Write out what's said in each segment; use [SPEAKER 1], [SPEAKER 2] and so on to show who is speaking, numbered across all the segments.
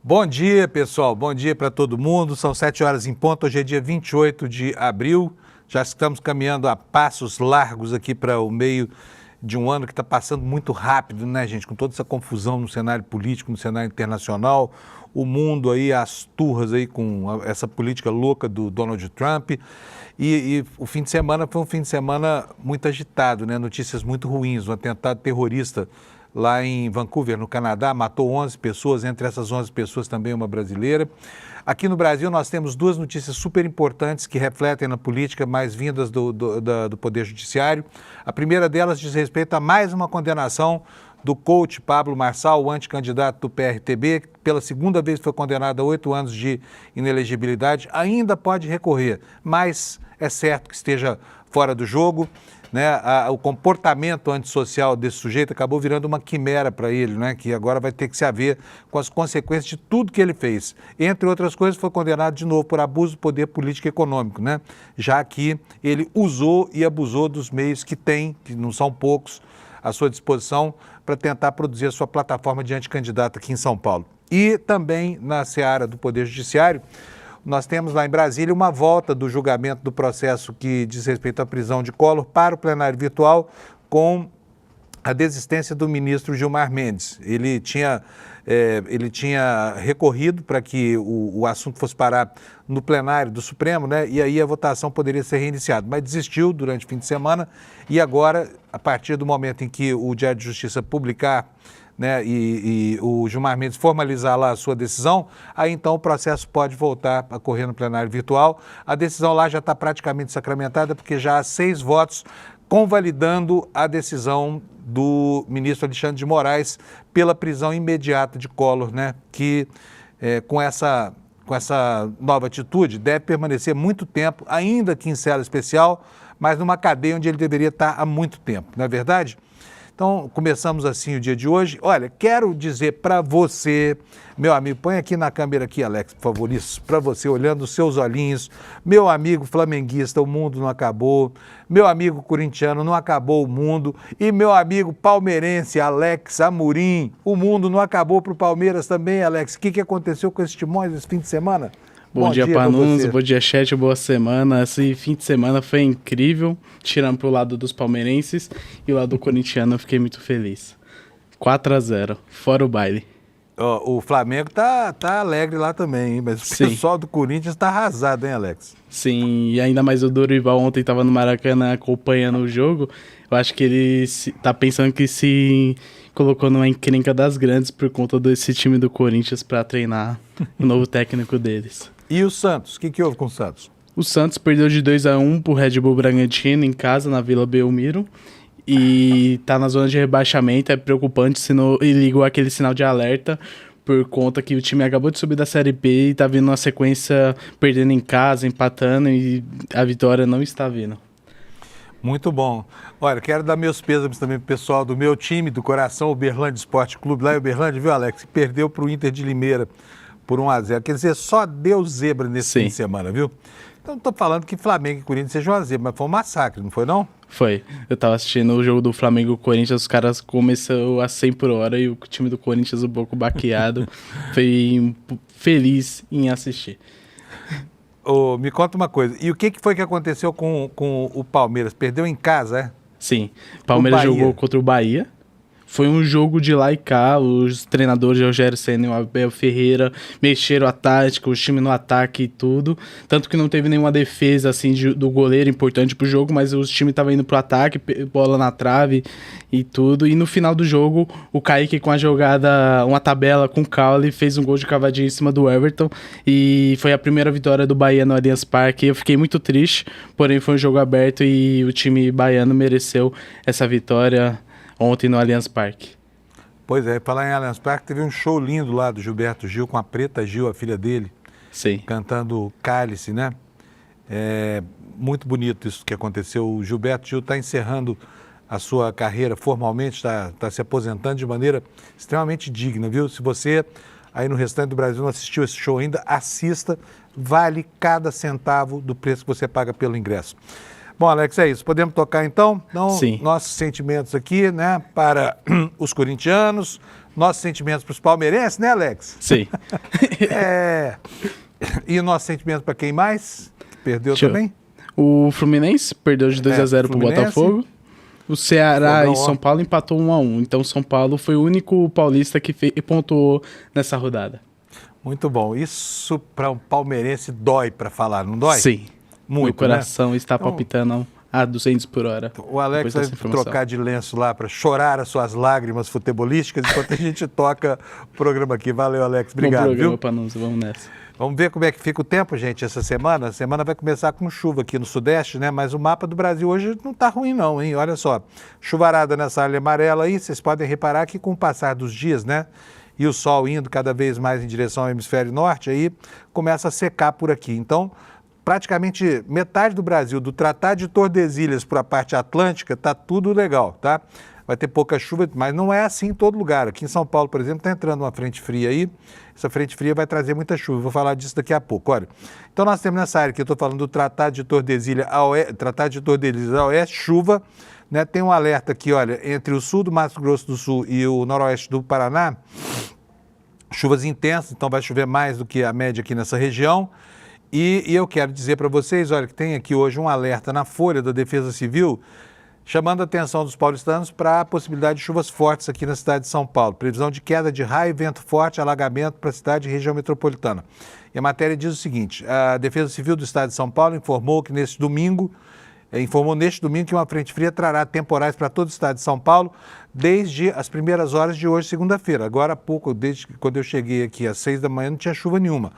[SPEAKER 1] Bom dia, pessoal. Bom dia para todo mundo. São 7 horas em ponto. Hoje é dia 28 de abril. Já estamos caminhando a passos largos aqui para o meio de um ano que está passando muito rápido, né, gente? Com toda essa confusão no cenário político, no cenário internacional, o mundo aí, as turras aí com essa política louca do Donald Trump. E o fim de semana foi um fim de semana muito agitado, né? Notícias muito ruins. Um atentado terrorista lá em Vancouver, no Canadá, matou 11 pessoas, entre essas 11 pessoas também uma brasileira. Aqui no Brasil nós temos duas notícias super importantes que refletem na política, mais vindas do Poder Judiciário. A primeira delas diz respeito a mais uma condenação do coach Pablo Marçal, o anticandidato do PRTB, que pela segunda vez foi condenado a 8 anos de inelegibilidade, ainda pode recorrer, mas é certo que esteja fora do jogo. Né, o comportamento antissocial desse sujeito acabou virando uma quimera para ele, né, que agora vai ter que se haver com as consequências de tudo que ele fez. Entre outras coisas, foi condenado de novo por abuso do poder político e econômico, né, já que ele usou e abusou dos meios que tem, que não são poucos, à sua disposição para tentar produzir a sua plataforma de anticandidato aqui em São Paulo. E também na seara do Poder Judiciário, nós temos lá em Brasília uma volta do julgamento do processo que diz respeito à prisão de Collor para o plenário virtual com a desistência do ministro Gilmar Mendes. Ele tinha recorrido para que o assunto fosse parar no plenário do Supremo, né? E aí a votação poderia ser reiniciada, mas desistiu durante o fim de semana e agora, a partir do momento em que o Diário de Justiça publicar, né, e o Gilmar Mendes formalizar lá a sua decisão, aí então o processo pode voltar a correr no plenário virtual. A decisão lá já está praticamente sacramentada, porque já há 6 votos convalidando a decisão do ministro Alexandre de Moraes pela prisão imediata de Collor, né, que com essa nova atitude deve permanecer muito tempo, ainda que em cela especial, mas numa cadeia onde ele deveria estar há muito tempo, não é verdade? Então, começamos assim o dia de hoje. Olha, quero dizer para você, meu amigo, põe aqui na câmera aqui, Alex, por favor, isso, para você, olhando os seus olhinhos. Meu amigo flamenguista, o mundo não acabou. Meu amigo corintiano, não acabou o mundo. E meu amigo palmeirense, Alex Amorim, o mundo não acabou para o Palmeiras também, Alex. O que aconteceu com esses Timões esse fim de semana?
[SPEAKER 2] Bom dia, Panunzio, bom dia, chat, boa semana. Esse fim de semana foi incrível, tirando pro lado dos palmeirenses e o lado do corintiano eu fiquei muito feliz. 4-0, fora o baile.
[SPEAKER 1] O Flamengo tá alegre lá também, hein? Mas o pessoal do Corinthians tá arrasado, hein, Alex?
[SPEAKER 2] Sim, e ainda mais o Dorival ontem estava no Maracanã acompanhando o jogo. Eu acho que ele tá pensando que se colocou numa encrenca das grandes por conta desse time do Corinthians para treinar o novo técnico deles.
[SPEAKER 1] E o Santos? O que houve com o Santos?
[SPEAKER 2] O Santos perdeu de 2-1 pro Red Bull Bragantino em casa, na Vila Belmiro. E tá na zona de rebaixamento, é preocupante, e ligou aquele sinal de alerta por conta que o time acabou de subir da Série B e tá vindo uma sequência perdendo em casa, empatando e a vitória não está vindo.
[SPEAKER 1] Muito bom. Olha, quero dar meus pêsames também pro pessoal do meu time, do coração, o Uberlândia Esporte Clube, lá em Uberlândia, viu, Alex? Perdeu pro Inter de Limeira por 1-0. Quer dizer, só deu zebra nesse fim de semana, viu? Então não tô falando que Flamengo e Corinthians sejam uma zebra, mas foi um massacre, não foi não?
[SPEAKER 2] Foi. Eu tava assistindo o jogo do Flamengo e o Corinthians, os caras começaram a 100 por hora e o time do Corinthians um pouco baqueado. Foi feliz em assistir.
[SPEAKER 1] Me conta uma coisa, e o que foi que aconteceu com o Palmeiras? Perdeu em casa, é?
[SPEAKER 2] Sim, Palmeiras jogou contra o Bahia. Foi um jogo de lá e cá, os treinadores Rogério Ceni e o Abel Ferreira mexeram a tática, o time no ataque e tudo. Tanto que não teve nenhuma defesa assim, do goleiro importante pro jogo, mas o time tava indo pro ataque, bola na trave e tudo. E no final do jogo, o Kaique com a jogada, uma tabela com o Caule, fez um gol de cavadinha em cima do Everton. E foi a primeira vitória do Bahia no Allianz Parque. Eu fiquei muito triste, porém foi um jogo aberto e o time baiano mereceu essa vitória ontem no Allianz Parque.
[SPEAKER 1] Pois é, falar em Allianz Parque, teve um show lindo lá do Gilberto Gil, com a Preta Gil, a filha dele.
[SPEAKER 2] Sim.
[SPEAKER 1] Cantando Cálice, né? É muito bonito isso que aconteceu. O Gilberto Gil está encerrando a sua carreira formalmente, está se aposentando de maneira extremamente digna, viu? Se você aí no restante do Brasil não assistiu esse show ainda, assista, vale cada centavo do preço que você paga pelo ingresso. Bom, Alex, é isso. Podemos tocar então? Então,
[SPEAKER 2] sim.
[SPEAKER 1] Nossos sentimentos aqui, né, para os corintianos, nossos sentimentos para os palmeirenses, né, Alex?
[SPEAKER 2] Sim.
[SPEAKER 1] E o nosso sentimento para quem mais? Perdeu também?
[SPEAKER 2] O Fluminense perdeu de 2-0 pro Botafogo. O Ceará e São Paulo empatou 1-1. Então, São Paulo foi o único paulista que pontuou nessa rodada.
[SPEAKER 1] Muito bom. Isso para um palmeirense dói para falar, não dói?
[SPEAKER 2] Sim.
[SPEAKER 1] Muito,
[SPEAKER 2] meu coração está
[SPEAKER 1] então,
[SPEAKER 2] palpitando a 200 por hora.
[SPEAKER 1] O Alex vai trocar de lenço lá para chorar as suas lágrimas futebolísticas enquanto a gente toca o programa aqui. Valeu, Alex. Obrigado.
[SPEAKER 2] Bom programa, Panunzio. Vamos nessa.
[SPEAKER 1] Vamos ver como é que fica o tempo, gente, essa semana. A semana vai começar com chuva aqui no Sudeste, né? Mas o mapa do Brasil hoje não tá ruim não, hein? Olha só, chuvarada nessa área amarela aí, vocês podem reparar que com o passar dos dias, né? E o sol indo cada vez mais em direção ao hemisfério norte, aí começa a secar por aqui. Então, praticamente metade do Brasil, do Tratado de Tordesilhas para a parte atlântica, tá tudo legal, tá? Vai ter pouca chuva, mas não é assim em todo lugar. Aqui em São Paulo, por exemplo, está entrando uma frente fria aí. Essa frente fria vai trazer muita chuva. Vou falar disso daqui a pouco. Olha, então nós temos nessa área que eu estou falando do Tratado de Tordesilhas a oeste, chuva. Né? Tem um alerta aqui, olha, entre o sul do Mato Grosso do Sul e o noroeste do Paraná. Chuvas intensas, então vai chover mais do que a média aqui nessa região. E eu quero dizer para vocês, olha, que tem aqui hoje um alerta na Folha da Defesa Civil, chamando a atenção dos paulistanos para a possibilidade de chuvas fortes aqui na cidade de São Paulo. Previsão de queda de raio, vento forte, alagamento para a cidade e região metropolitana. E a matéria diz o seguinte: a Defesa Civil do Estado de São Paulo informou neste domingo que uma frente fria trará temporais para todo o estado de São Paulo desde as primeiras horas de hoje, segunda-feira. Agora há pouco, desde quando eu cheguei aqui às 6 da manhã, não tinha chuva nenhuma.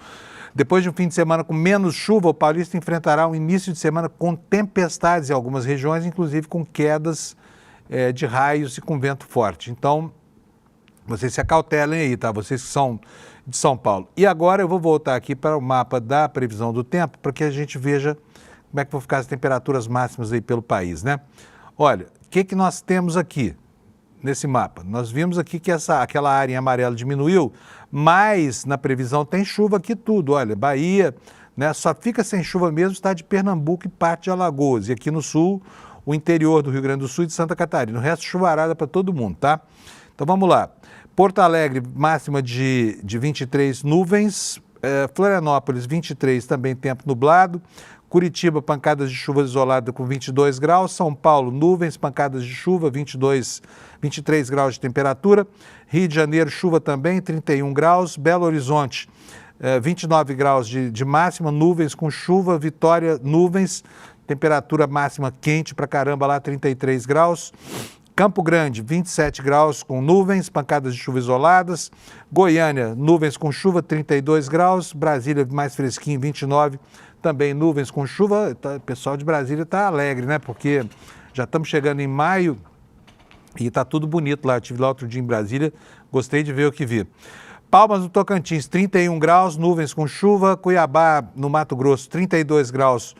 [SPEAKER 1] Depois de um fim de semana com menos chuva, o paulista enfrentará um início de semana com tempestades em algumas regiões, inclusive com quedas de raios e com vento forte. Então, vocês se acautelem aí, tá? Vocês que são de São Paulo. E agora eu vou voltar aqui para o mapa da previsão do tempo, para que a gente veja como é que vão ficar as temperaturas máximas aí pelo país, né? Olha, o que nós temos aqui nesse mapa? Nós vimos aqui que aquela área em amarelo diminuiu, mas na previsão tem chuva aqui tudo. Olha, Bahia, né? Só fica sem chuva mesmo o estado de Pernambuco e parte de Alagoas. E aqui no sul, o interior do Rio Grande do Sul e de Santa Catarina. O resto chuvarada para todo mundo, tá? Então vamos lá. Porto Alegre, máxima de 23 nuvens. Florianópolis, 23, também tempo nublado. Curitiba, pancadas de chuva isolada com 22 graus. São Paulo, nuvens, pancadas de chuva, 23 graus de temperatura. Rio de Janeiro, chuva também, 31 graus. Belo Horizonte, 29 graus de máxima, nuvens com chuva. Vitória, nuvens, temperatura máxima quente pra caramba lá, 33 graus. Campo Grande, 27 graus com nuvens, pancadas de chuva isoladas. Goiânia, nuvens com chuva, 32 graus. Brasília, mais fresquinho, 29 graus. Também nuvens com chuva. O pessoal de Brasília está alegre, né? Porque já estamos chegando em maio e está tudo bonito lá. Eu estive lá outro dia em Brasília, gostei de ver o que vi. Palmas do Tocantins, 31 graus, nuvens com chuva. Cuiabá, no Mato Grosso, 32 graus,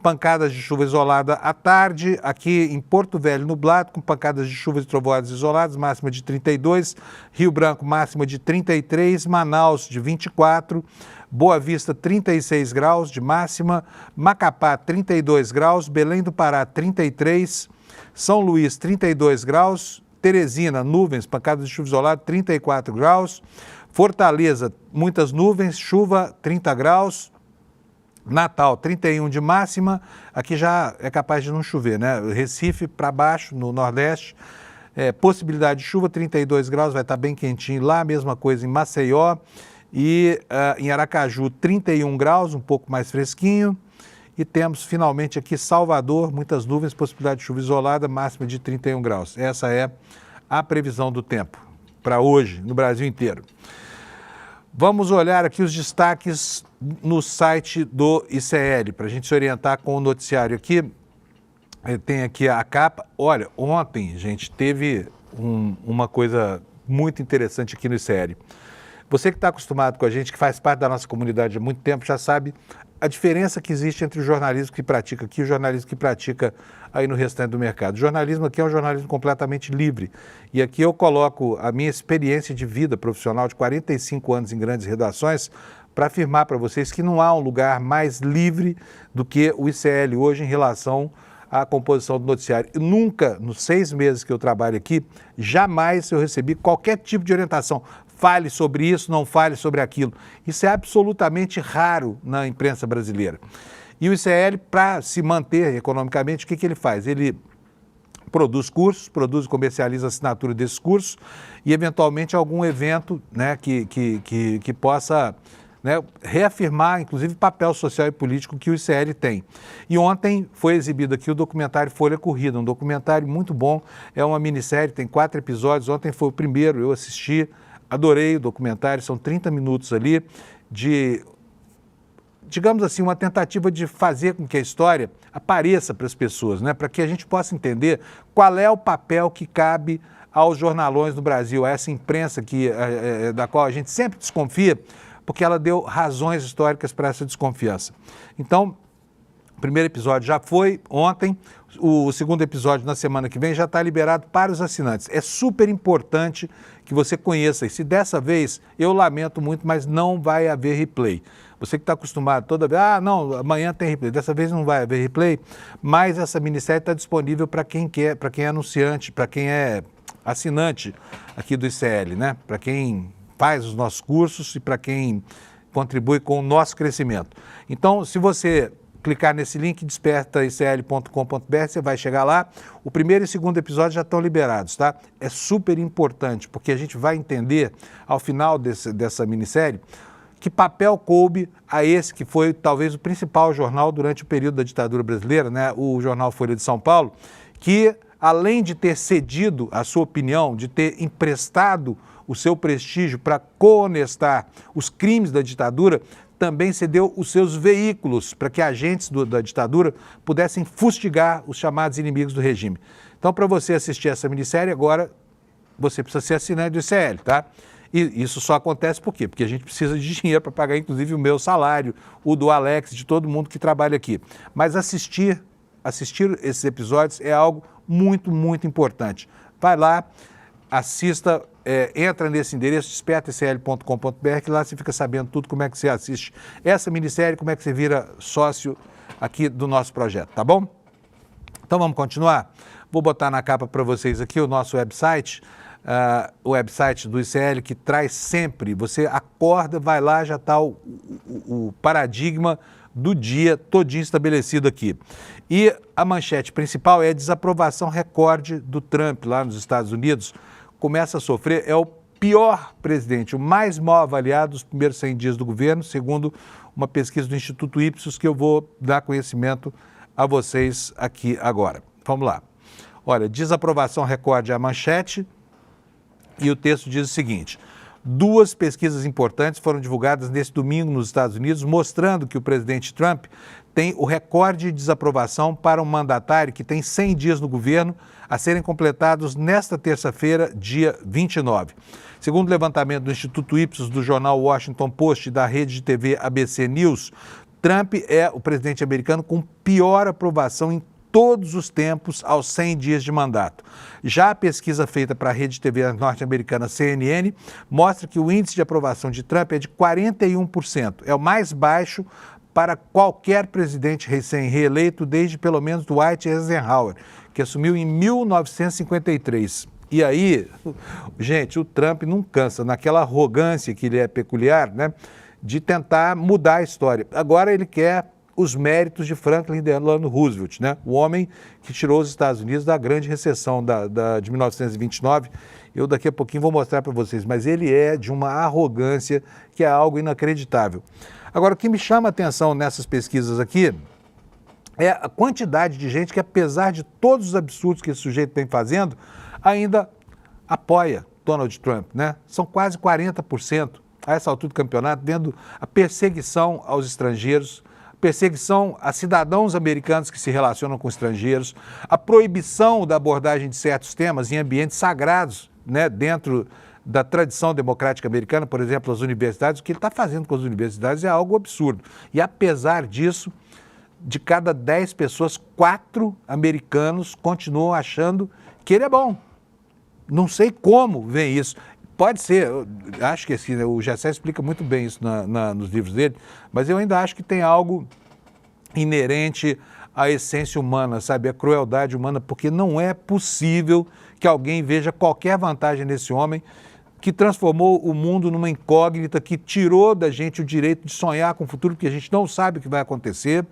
[SPEAKER 1] pancadas de chuva isolada à tarde. Aqui em Porto Velho, nublado, com pancadas de chuvas e trovoadas isoladas, máxima de 32. Rio Branco, máxima de 33. Manaus, de 24. Boa Vista, 36 graus de máxima. Macapá, 32 graus. Belém do Pará, 33. São Luís, 32 graus. Teresina, nuvens, pancadas de chuva isolada, 34 graus. Fortaleza, muitas nuvens, chuva, 30 graus. Natal, 31 de máxima. Aqui já é capaz de não chover, né? Recife para baixo, no Nordeste. Possibilidade de chuva, 32 graus, vai estar bem quentinho lá. Mesma coisa em Maceió. E em Aracaju, 31 graus, um pouco mais fresquinho. E temos finalmente aqui Salvador, muitas nuvens, possibilidade de chuva isolada, máxima de 31 graus. Essa é a previsão do tempo para hoje, no Brasil inteiro. Vamos olhar aqui os destaques no site do ICL, para a gente se orientar com o noticiário aqui. Tem aqui a capa. Olha, ontem, gente, teve uma coisa muito interessante aqui no ICL. Você que está acostumado com a gente, que faz parte da nossa comunidade há muito tempo, já sabe a diferença que existe entre o jornalismo que pratica aqui e o jornalismo que pratica aí no restante do mercado. O jornalismo aqui é um jornalismo completamente livre. E aqui eu coloco a minha experiência de vida profissional de 45 anos em grandes redações para afirmar para vocês que não há um lugar mais livre do que o ICL hoje em relação a composição do noticiário. E nunca, nos 6 meses que eu trabalho aqui, jamais eu recebi qualquer tipo de orientação. Fale sobre isso, não fale sobre aquilo. Isso é absolutamente raro na imprensa brasileira. E o ICL, para se manter economicamente, o que ele faz? Ele produz cursos, produz e comercializa a assinatura desses cursos e, eventualmente, algum evento, né, que possa, né, reafirmar, inclusive, o papel social e político que o ICL tem. E ontem foi exibido aqui o documentário Folha Corrida, um documentário muito bom, é uma minissérie, tem 4 episódios, ontem foi o primeiro, eu assisti, adorei o documentário, são 30 minutos ali de, digamos assim, uma tentativa de fazer com que a história apareça para as pessoas, né, para que a gente possa entender qual é o papel que cabe aos jornalões do Brasil, a essa imprensa da qual a gente sempre desconfia, porque ela deu razões históricas para essa desconfiança. Então, o primeiro episódio já foi ontem, o segundo episódio na semana que vem já está liberado para os assinantes. É super importante que você conheça, e se dessa vez, eu lamento muito, mas não vai haver replay. Você que está acostumado toda vez, não, amanhã tem replay, dessa vez não vai haver replay, mas essa minissérie está disponível para quem quer, para quem é anunciante, para quem é assinante aqui do ICL, né? Para quem faz os nossos cursos e para quem contribui com o nosso crescimento. Então, se você clicar nesse link, despertaicl.com.br, você vai chegar lá. O primeiro e segundo episódio já estão liberados, tá? É super importante, porque a gente vai entender, ao final dessa minissérie, que papel coube a esse que foi talvez o principal jornal durante o período da ditadura brasileira, né? O jornal Folha de São Paulo, que além de ter cedido a sua opinião, de ter emprestado o seu prestígio para cohonestar os crimes da ditadura, também cedeu os seus veículos para que agentes da ditadura pudessem fustigar os chamados inimigos do regime. Então, para você assistir essa minissérie, agora você precisa ser assinante do ICL, tá? E isso só acontece por quê? Porque a gente precisa de dinheiro para pagar, inclusive, o meu salário, o do Alex, de todo mundo que trabalha aqui. Mas assistir esses episódios é algo muito, muito importante. Vai lá, assista, entra nesse endereço, despertaicl.com.br, que lá você fica sabendo tudo, como é que você assiste essa minissérie, como é que você vira sócio aqui do nosso projeto, tá bom? Então vamos continuar? Vou botar na capa para vocês aqui o nosso website, o website do ICL, que traz sempre, você acorda, vai lá, já está o paradigma do dia todinho estabelecido aqui. E a manchete principal é a desaprovação recorde do Trump lá nos Estados Unidos. Começa a sofrer, é o pior presidente, o mais mal avaliado dos primeiros 100 dias do governo, segundo uma pesquisa do Instituto Ipsos, que eu vou dar conhecimento a vocês aqui agora. Vamos lá. Olha, desaprovação recorde é a manchete e o texto diz o seguinte: 2 pesquisas importantes foram divulgadas nesse domingo nos Estados Unidos, mostrando que o presidente Trump tem o recorde de desaprovação para um mandatário que tem 100 dias no governo, a serem completados nesta terça-feira, dia 29. Segundo o levantamento do Instituto Ipsos, do jornal Washington Post e da rede de TV ABC News, Trump é o presidente americano com pior aprovação em todos os tempos aos 100 dias de mandato. Já a pesquisa feita para a rede de TV norte-americana CNN mostra que o índice de aprovação de Trump é de 41%. É o mais baixo para qualquer presidente recém-reeleito desde pelo menos Dwight Eisenhower, que assumiu em 1953. E aí, gente, o Trump não cansa, naquela arrogância que lhe é peculiar, né, de tentar mudar a história. Agora ele quer os méritos de Franklin Delano Roosevelt, né? O homem que tirou os Estados Unidos da grande recessão de 1929. Eu daqui a pouquinho vou mostrar para vocês, mas ele é de uma arrogância que é algo inacreditável. Agora, o que me chama a atenção nessas pesquisas aqui é a quantidade de gente que, apesar de todos os absurdos que esse sujeito vem fazendo, ainda apoia Donald Trump, né? São quase 40% a essa altura do campeonato, vendo a perseguição aos estrangeiros, perseguição a cidadãos americanos que se relacionam com estrangeiros, a proibição da abordagem de certos temas em ambientes sagrados, né, dentro da tradição democrática americana, por exemplo, as universidades. O que ele está fazendo com as universidades é algo absurdo. E apesar disso, de cada 10 pessoas, 4 americanos continuam achando que ele é bom. Não sei como vem isso. Pode ser, acho que assim, o Gessé explica muito bem isso nos livros dele, mas eu ainda acho que tem algo inerente a essência humana, sabe, a crueldade humana, porque não é possível que alguém veja qualquer vantagem nesse homem que transformou o mundo numa incógnita, que tirou da gente o direito de sonhar com o futuro, porque a gente não sabe o que vai acontecer,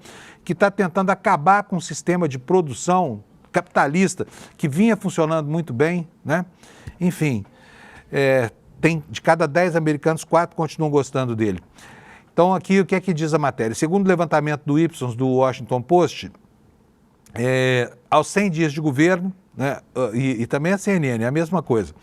[SPEAKER 1] que está tentando acabar com um sistema de produção capitalista que vinha funcionando muito bem, né? Enfim, de cada 10 americanos, 4 continuam gostando dele. Então, aqui, o que é que diz a matéria? Segundo o levantamento do Ipsos, do Washington Post, aos 100 dias de governo, né, e também a CNN, é a mesma coisa,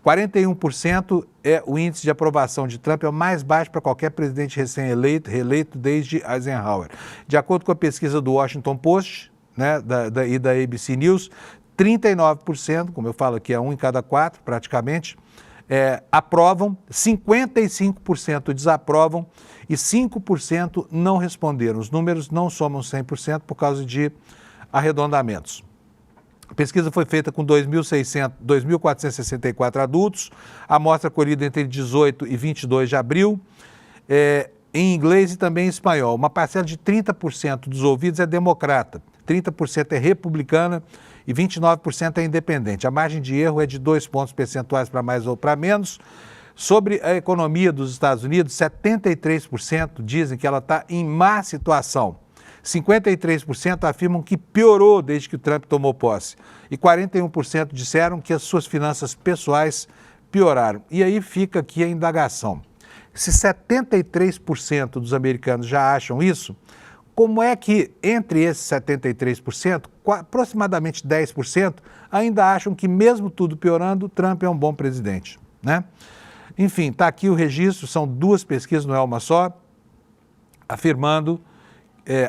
[SPEAKER 1] 41% é o índice de aprovação de Trump, é o mais baixo para qualquer presidente reeleito desde Eisenhower. De acordo com a pesquisa do Washington Post, né, e da ABC News, 39%, como eu falo aqui, é 1 em cada 4 praticamente, aprovam, 55% desaprovam e 5% não responderam. Os números não somam 100% por causa de arredondamentos. A pesquisa foi feita com 2.464 adultos, a amostra colhida entre 18 e 22 de abril, em inglês e também em espanhol. Uma parcela de 30% dos ouvidos é democrata, 30% é republicana e 29% é independente. A margem de erro é de 2 pontos percentuais para mais ou para menos. Sobre a economia dos Estados Unidos, 73% dizem que ela está em má situação. 53% afirmam que piorou desde que o Trump tomou posse. E 41% disseram que as suas finanças pessoais pioraram. E aí fica aqui a indagação. Se 73% dos americanos já acham isso, como é que entre esses 73%, aproximadamente 10% ainda acham que mesmo tudo piorando, Trump é um bom presidente, né? Enfim, está aqui o registro, são 2 pesquisas, não é uma só, afirmando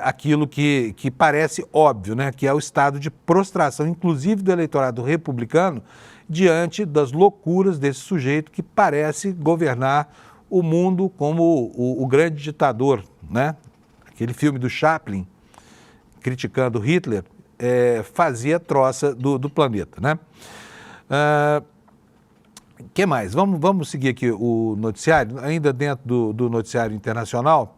[SPEAKER 1] aquilo que parece óbvio, né? Que é o estado de prostração, inclusive do eleitorado republicano, diante das loucuras desse sujeito que parece governar o mundo como o grande ditador, né? Aquele filme do Chaplin, criticando Hitler, fazia troça do planeta, né? Que mais? Vamos seguir aqui o noticiário, ainda dentro do noticiário internacional.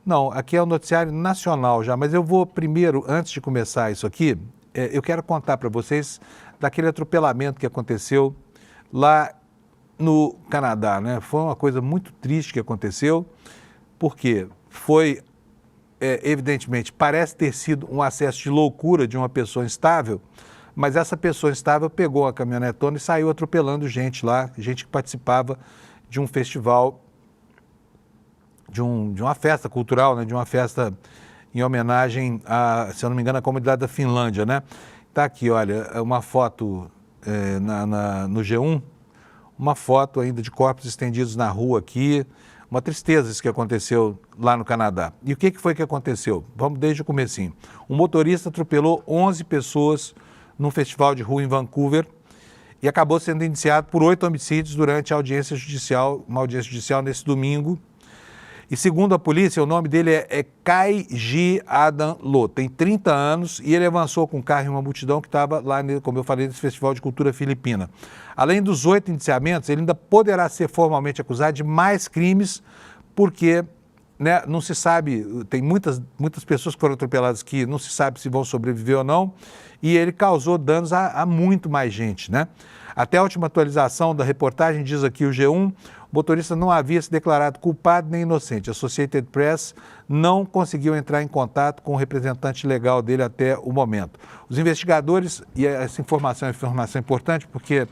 [SPEAKER 1] Não, aqui é o noticiário nacional já, mas eu vou primeiro, antes de começar isso aqui, eu quero contar para vocês daquele atropelamento que aconteceu lá no Canadá, né? Foi uma coisa muito triste que aconteceu, porque foi, evidentemente, parece ter sido um acesso de loucura de uma pessoa instável, mas essa pessoa instável pegou a caminhonetona e saiu atropelando gente lá, gente que participava de um festival, de uma festa cultural, né? De uma festa em homenagem a, se eu não me engano, a comunidade da Finlândia, né? Está aqui, olha, uma foto no G1, uma foto ainda de corpos estendidos na rua aqui, uma tristeza isso que aconteceu lá no Canadá. E o que foi que aconteceu? Vamos desde o comecinho. Um motorista atropelou 11 pessoas num festival de rua em Vancouver e acabou sendo indiciado por 8 homicídios durante a audiência judicial, uma audiência judicial nesse domingo. E segundo a polícia, o nome dele é Kai-Ji Adam Lo, tem 30 anos e ele avançou com o carro em uma multidão que estava lá, como eu falei, nesse Festival de Cultura Filipina. Além dos 8 indiciamentos, ele ainda poderá ser formalmente acusado de mais crimes, porque, né, não se sabe, tem muitas pessoas que foram atropeladas que não se sabe se vão sobreviver ou não, e ele causou danos a muito mais gente, né? Até a última atualização da reportagem, diz aqui o G1, o motorista não havia se declarado culpado nem inocente. A Associated Press não conseguiu entrar em contato com o representante legal dele até o momento. Os investigadores, e essa informação é uma informação importante, porque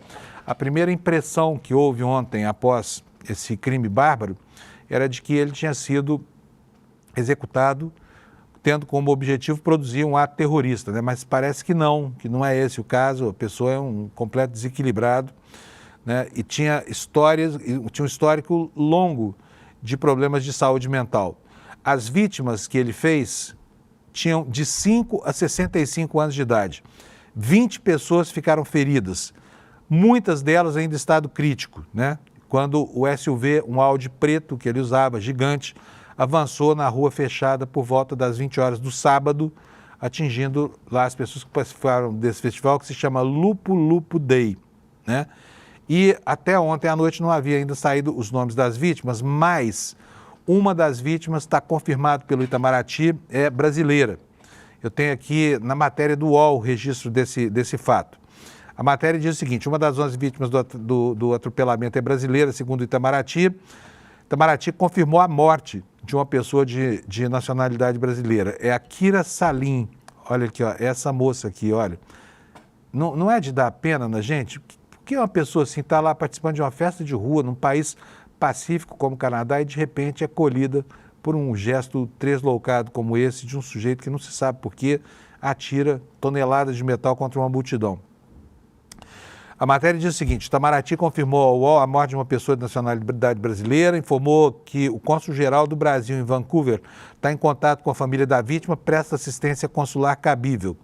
[SPEAKER 1] a primeira impressão que houve ontem após esse crime bárbaro era de que ele tinha sido executado tendo como objetivo produzir um ato terrorista, né? Mas parece que não é esse o caso, a pessoa é um completo desequilibrado, né? E tinha um histórico longo de problemas de saúde mental. As vítimas que ele fez tinham de 5 a 65 anos de idade. 20 pessoas ficaram feridas, muitas delas ainda em estado crítico, né? Quando o SUV, um Audi preto que ele usava, gigante, avançou na rua fechada por volta das 20 horas do sábado, atingindo lá as pessoas que participaram desse festival, que se chama Lupo Lupo Day, né? E até ontem à noite não havia ainda saído os nomes das vítimas, mas uma das vítimas está confirmado pelo Itamaraty, é brasileira. Eu tenho aqui na matéria do UOL o registro desse fato. A matéria diz o seguinte: uma das 11 vítimas do atropelamento é brasileira, segundo o Itamaraty. Itamaraty confirmou a morte de uma pessoa de nacionalidade brasileira. É a Kira Salim. Olha aqui, ó, essa moça aqui, olha. Não é de dar pena na gente? Por que uma pessoa assim está lá participando de uma festa de rua num país pacífico como o Canadá e de repente é colhida por um gesto tresloucado como esse de um sujeito que não se sabe por que atira toneladas de metal contra uma multidão? A matéria diz o seguinte: Itamaraty confirmou ao UOL a morte de uma pessoa de nacionalidade brasileira, informou que o cônsul-geral do Brasil em Vancouver está em contato com a família da vítima, presta assistência consular cabível.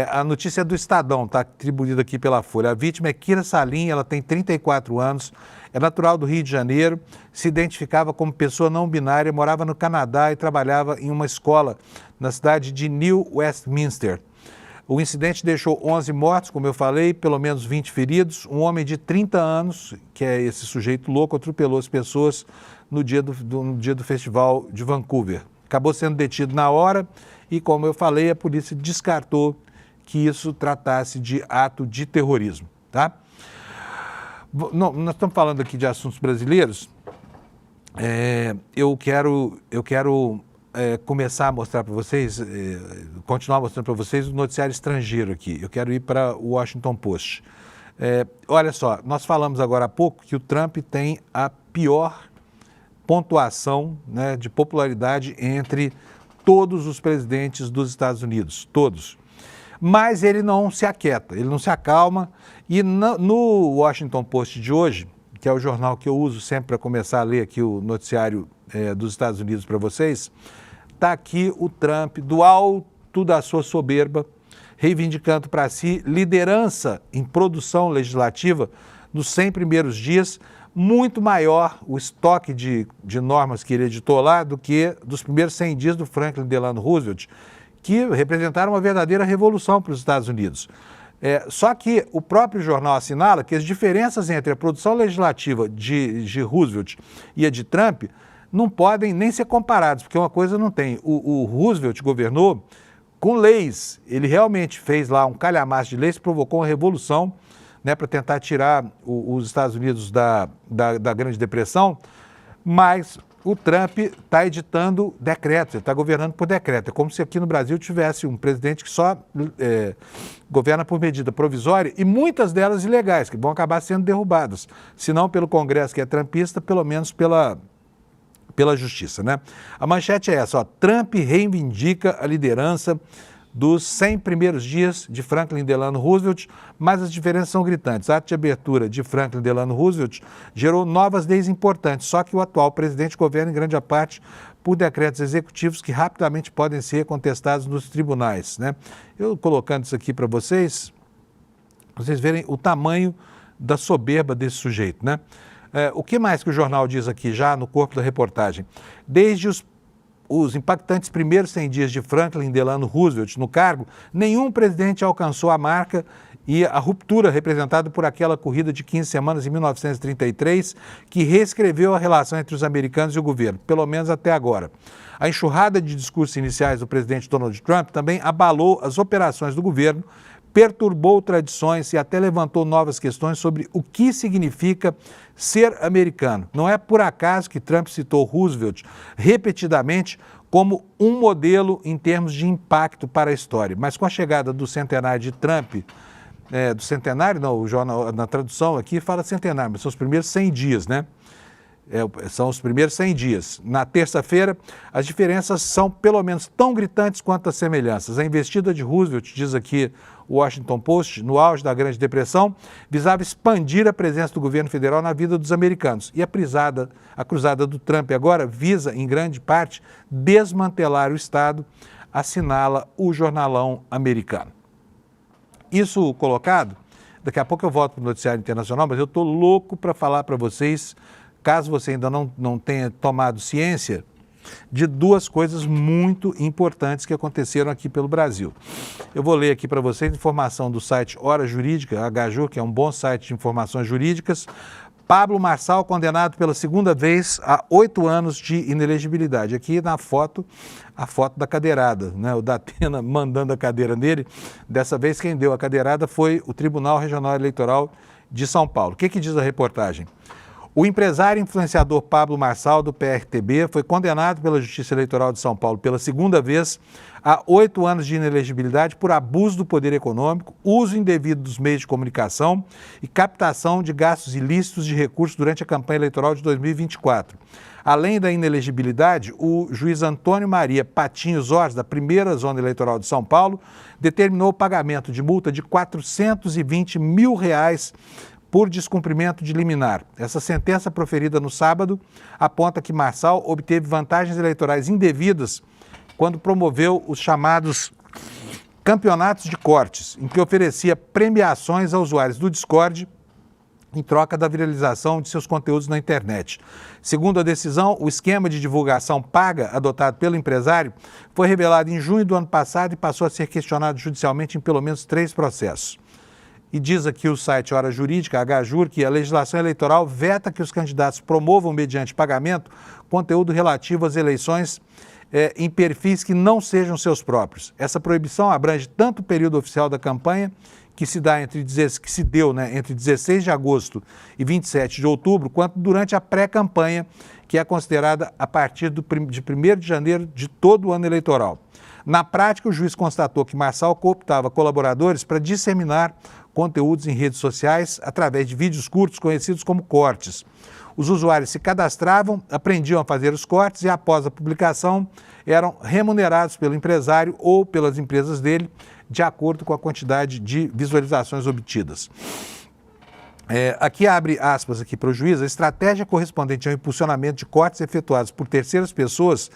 [SPEAKER 1] A notícia é do Estadão, está atribuída aqui pela Folha. A vítima é Kira Salim, ela tem 34 anos, é natural do Rio de Janeiro, se identificava como pessoa não binária, morava no Canadá e trabalhava em uma escola na cidade de New Westminster. O incidente deixou 11 mortos, como eu falei, pelo menos 20 feridos. Um homem de 30 anos, que é esse sujeito louco, atropelou as pessoas no dia do festival de Vancouver. Acabou sendo detido na hora e, como eu falei, a polícia descartou que isso tratasse de ato de terrorismo, tá? Não, nós estamos falando aqui de assuntos brasileiros. Eu quero começar a mostrar para vocês, continuar mostrando para vocês o noticiário estrangeiro aqui. Eu quero ir para o Washington Post. Olha só, nós falamos agora há pouco que o Trump tem a pior pontuação, né, de popularidade entre todos os presidentes dos Estados Unidos, todos. Mas ele não se aquieta, ele não se acalma. E no Washington Post de hoje, que é o jornal que eu uso sempre para começar a ler aqui o noticiário dos Estados Unidos para vocês, está aqui o Trump, do alto da sua soberba, reivindicando para si liderança em produção legislativa nos 100 primeiros dias, muito maior o estoque de normas que ele editou lá do que dos primeiros 100 dias do Franklin Delano Roosevelt, que representaram uma verdadeira revolução para os Estados Unidos. Só que o próprio jornal assinala que as diferenças entre a produção legislativa de Roosevelt e a de Trump não podem nem ser comparadas, porque uma coisa não tem. O Roosevelt governou com leis, ele realmente fez lá um calhamaço de leis que provocou uma revolução, né, para tentar tirar os Estados Unidos da Grande Depressão, mas o Trump está editando decretos, ele está governando por decreto. É como se aqui no Brasil tivesse um presidente que só governa por medida provisória e muitas delas ilegais, que vão acabar sendo derrubadas, se não pelo Congresso, que é trumpista, pelo menos pela Justiça, né? A manchete é essa, ó: Trump reivindica a liderança dos 100 primeiros dias de Franklin Delano Roosevelt, mas as diferenças são gritantes. A ata de abertura de Franklin Delano Roosevelt gerou novas leis importantes, só que o atual presidente governa em grande parte por decretos executivos que rapidamente podem ser contestados nos tribunais, né? Eu colocando isso aqui para vocês verem o tamanho da soberba desse sujeito, né? O que mais que o jornal diz aqui, já no corpo da reportagem? Desde os impactantes primeiros 100 dias de Franklin Delano Roosevelt no cargo, nenhum presidente alcançou a marca e a ruptura representada por aquela corrida de 15 semanas em 1933, que reescreveu a relação entre os americanos e o governo, pelo menos até agora. A enxurrada de discursos iniciais do presidente Donald Trump também abalou as operações do governo, perturbou tradições e até levantou novas questões sobre o que significa ser americano. Não é por acaso que Trump citou Roosevelt repetidamente como um modelo em termos de impacto para a história. Mas com a chegada do centenário de Trump, do centenário, não, o jornal, na tradução aqui fala centenário, mas são os primeiros 100 dias, né? São os primeiros 100 dias. Na terça-feira, as diferenças são pelo menos tão gritantes quanto as semelhanças. A investida de Roosevelt, diz aqui o Washington Post, no auge da Grande Depressão, visava expandir a presença do governo federal na vida dos americanos. E a cruzada do Trump agora visa, em grande parte, desmantelar o Estado, assinala o jornalão americano. Isso colocado, daqui a pouco eu volto para o noticiário internacional, mas eu estou louco para falar para vocês, caso você ainda não tenha tomado ciência, de duas coisas muito importantes que aconteceram aqui pelo Brasil. Eu vou ler aqui para vocês informação do site Hora Jurídica, HJU, que é um bom site de informações jurídicas. Pablo Marçal, condenado pela segunda vez a 8 anos de inelegibilidade. Aqui na foto, a foto da cadeirada, né? O Datena mandando a cadeira nele. Dessa vez quem deu a cadeirada foi o Tribunal Regional Eleitoral de São Paulo. O que diz a reportagem? O empresário e influenciador Pablo Marçal, do PRTB, foi condenado pela Justiça Eleitoral de São Paulo pela segunda vez a 8 anos de inelegibilidade por abuso do poder econômico, uso indevido dos meios de comunicação e captação de gastos ilícitos de recursos durante a campanha eleitoral de 2024. Além da inelegibilidade, o juiz Antônio Maria Patinho Zorzi, da primeira zona eleitoral de São Paulo, determinou o pagamento de multa de R$ 420 mil por descumprimento de liminar. Essa sentença proferida no sábado aponta que Marçal obteve vantagens eleitorais indevidas quando promoveu os chamados campeonatos de cortes, em que oferecia premiações a usuários do Discord em troca da viralização de seus conteúdos na internet. Segundo a decisão, o esquema de divulgação paga adotado pelo empresário foi revelado em junho do ano passado e passou a ser questionado judicialmente em pelo menos 3 processos. E diz aqui o site Hora Jurídica, HJUR, que a legislação eleitoral veta que os candidatos promovam, mediante pagamento, conteúdo relativo às eleições em perfis que não sejam seus próprios. Essa proibição abrange tanto o período oficial da campanha, que se deu entre 16 de agosto e 27 de outubro, quanto durante a pré-campanha, que é considerada a partir de 1º de janeiro de todo o ano eleitoral. Na prática, o juiz constatou que Marçal cooptava colaboradores para disseminar conteúdos em redes sociais através de vídeos curtos conhecidos como cortes. Os usuários se cadastravam, aprendiam a fazer os cortes e, após a publicação, eram remunerados pelo empresário ou pelas empresas dele, de acordo com a quantidade de visualizações obtidas. Aqui abre aspas aqui para o juiz: a estratégia correspondente ao impulsionamento de cortes efetuados por terceiras pessoas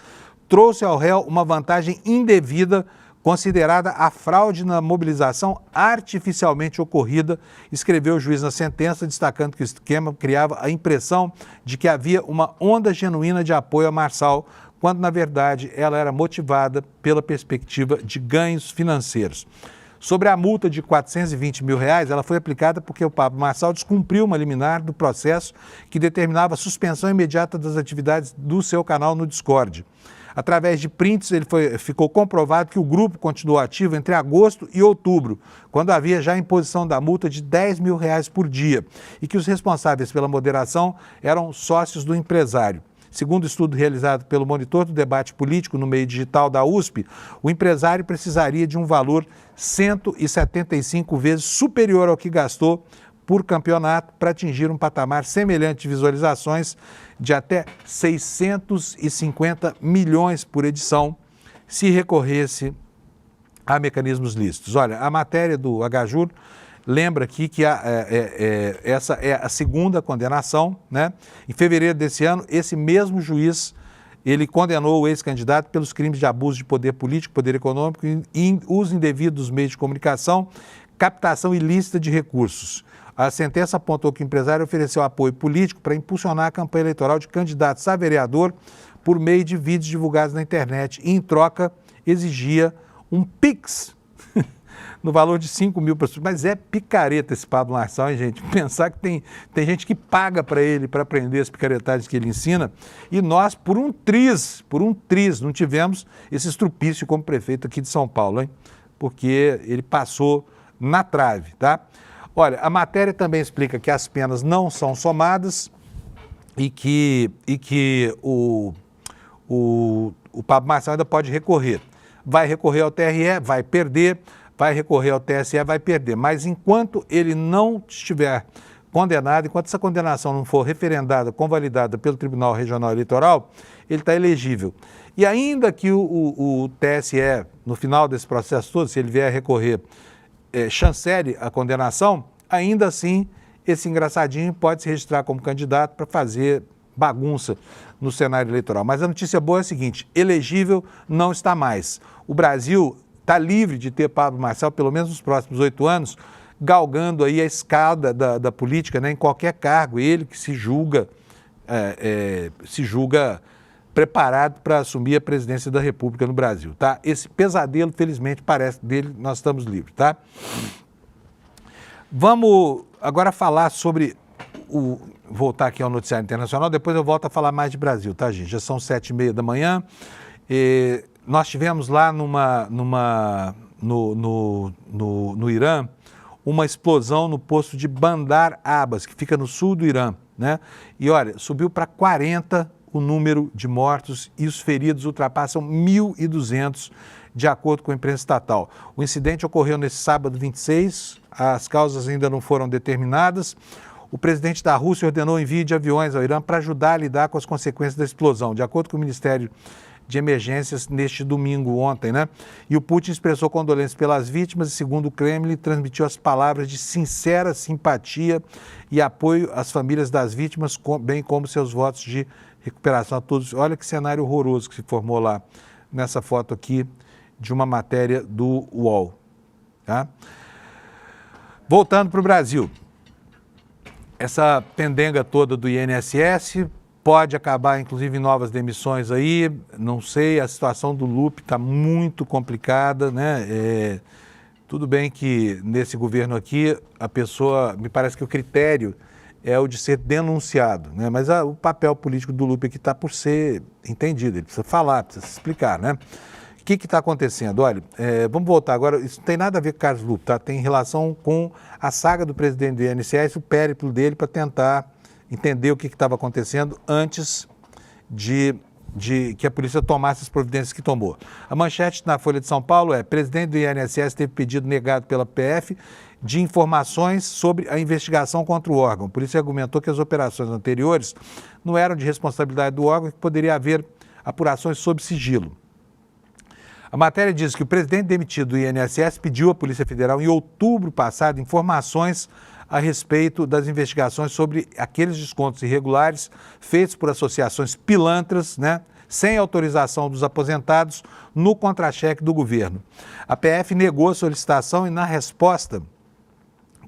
[SPEAKER 1] trouxe ao réu uma vantagem indevida, considerada a fraude na mobilização artificialmente ocorrida, escreveu o juiz na sentença, destacando que o esquema criava a impressão de que havia uma onda genuína de apoio a Marçal, quando, na verdade, ela era motivada pela perspectiva de ganhos financeiros. Sobre a multa de R$ 420 mil, ela foi aplicada porque o Pablo Marçal descumpriu uma liminar do processo que determinava a suspensão imediata das atividades do seu canal no Discord. Através de prints, ficou comprovado que o grupo continuou ativo entre agosto e outubro, quando havia já a imposição da multa de R$ 10 mil por dia, e que os responsáveis pela moderação eram sócios do empresário. Segundo o estudo realizado pelo Monitor do Debate Político no meio digital da USP, o empresário precisaria de um valor 175 vezes superior ao que gastou por campeonato para atingir um patamar semelhante de visualizações de até 650 milhões por edição, se recorresse a mecanismos lícitos. Olha, a matéria do HJUR lembra aqui que essa é a segunda condenação, né? Em fevereiro desse ano, esse mesmo juiz, ele condenou o ex-candidato pelos crimes de abuso de poder político, poder econômico e uso indevido dos meios de comunicação, captação ilícita de recursos. A sentença apontou que o empresário ofereceu apoio político para impulsionar a campanha eleitoral de candidatos a vereador por meio de vídeos divulgados na internet e, em troca, exigia um Pix no valor de 5 mil pessoas. Mas é picareta esse Pablo Marçal, hein, gente? Pensar que tem gente que paga para ele para aprender as picaretagens que ele ensina, e nós, por um triz, não tivemos esse estrupício como prefeito aqui de São Paulo, hein? Porque ele passou na trave, tá? Olha, a matéria também explica que as penas não são somadas e que o Pablo Marçal ainda pode recorrer. Vai recorrer ao TRE, vai perder, vai recorrer ao TSE, vai perder. Mas enquanto ele não estiver condenado, enquanto essa condenação não for referendada, convalidada pelo Tribunal Regional Eleitoral, ele está elegível. E ainda que o TSE, no final desse processo todo, se ele vier a recorrer, chancele a condenação, ainda assim esse engraçadinho pode se registrar como candidato para fazer bagunça no cenário eleitoral. Mas a notícia boa é a seguinte: elegível não está mais. O Brasil está livre de ter Pablo Marçal, pelo menos nos próximos 8 anos, galgando aí a escada da política, né, em qualquer cargo. Ele que se julga preparado para assumir a presidência da República no Brasil, tá? Esse pesadelo, felizmente, parece dele, nós estamos livres, tá? Vamos agora falar sobre voltar aqui ao noticiário internacional, depois eu volto a falar mais de Brasil, tá, gente? Já são 7h30 da manhã. Nós tivemos lá no Irã uma explosão no posto de Bandar Abbas, que fica no sul do Irã, né? E olha, subiu para 40 o número de mortos e os feridos ultrapassam 1.200, de acordo com a imprensa estatal. O incidente ocorreu nesse sábado 26, as causas ainda não foram determinadas. O presidente da Rússia ordenou o envio de aviões ao Irã para ajudar a lidar com as consequências da explosão, de acordo com o Ministério de Emergências neste domingo, ontem, né? E o Putin expressou condolências pelas vítimas e, segundo o Kremlin, transmitiu as palavras de sincera simpatia e apoio às famílias das vítimas, bem como seus votos de recuperação a todos. Olha que cenário horroroso que se formou lá, nessa foto aqui de uma matéria do UOL. Tá? Voltando para o Brasil, essa pendenga toda do INSS pode acabar, inclusive, em novas demissões aí, não sei, a situação do Lupe está muito complicada, né? Tudo bem que nesse governo aqui, a pessoa, me parece que o critério é o de ser denunciado, né? Mas o papel político do Lupe aqui está por ser entendido, ele precisa falar, precisa se explicar, né? O que está acontecendo? Olha, vamos voltar agora, isso não tem nada a ver com o Carlos Lupe, tá? Tem relação com a saga do presidente do INSS, o périplo dele para tentar entender o que estava acontecendo antes de que a polícia tomasse as providências que tomou. A manchete na Folha de São Paulo é: presidente do INSS teve pedido negado pela PF de informações sobre a investigação contra o órgão. A polícia argumentou que as operações anteriores não eram de responsabilidade do órgão e que poderia haver apurações sob sigilo. A matéria diz que o presidente demitido do INSS pediu à Polícia Federal, em outubro passado, informações a respeito das investigações sobre aqueles descontos irregulares feitos por associações pilantras, né, sem autorização dos aposentados, no contra-cheque do governo. A PF negou a solicitação e, na resposta,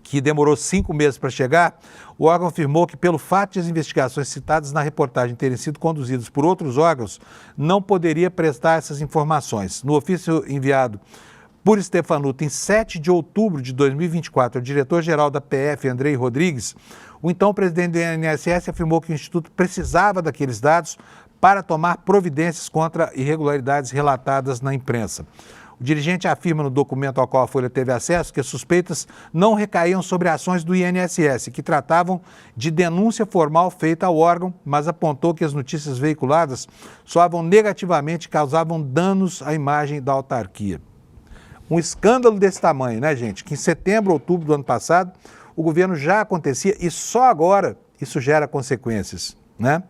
[SPEAKER 1] que demorou 5 meses para chegar, o órgão afirmou que, pelo fato de as investigações citadas na reportagem terem sido conduzidas por outros órgãos, não poderia prestar essas informações. No ofício enviado por Stefanuto em 7 de outubro de 2024 ao diretor-geral da PF, Andrei Rodrigues, o então presidente do INSS afirmou que o Instituto precisava daqueles dados para tomar providências contra irregularidades relatadas na imprensa. O dirigente afirma no documento ao qual a Folha teve acesso que as suspeitas não recaíam sobre ações do INSS, que tratavam de denúncia formal feita ao órgão, mas apontou que as notícias veiculadas soavam negativamente e causavam danos à imagem da autarquia. Um escândalo desse tamanho, né, gente? Que em setembro, outubro do ano passado, o governo já acontecia e só agora isso gera consequências, né?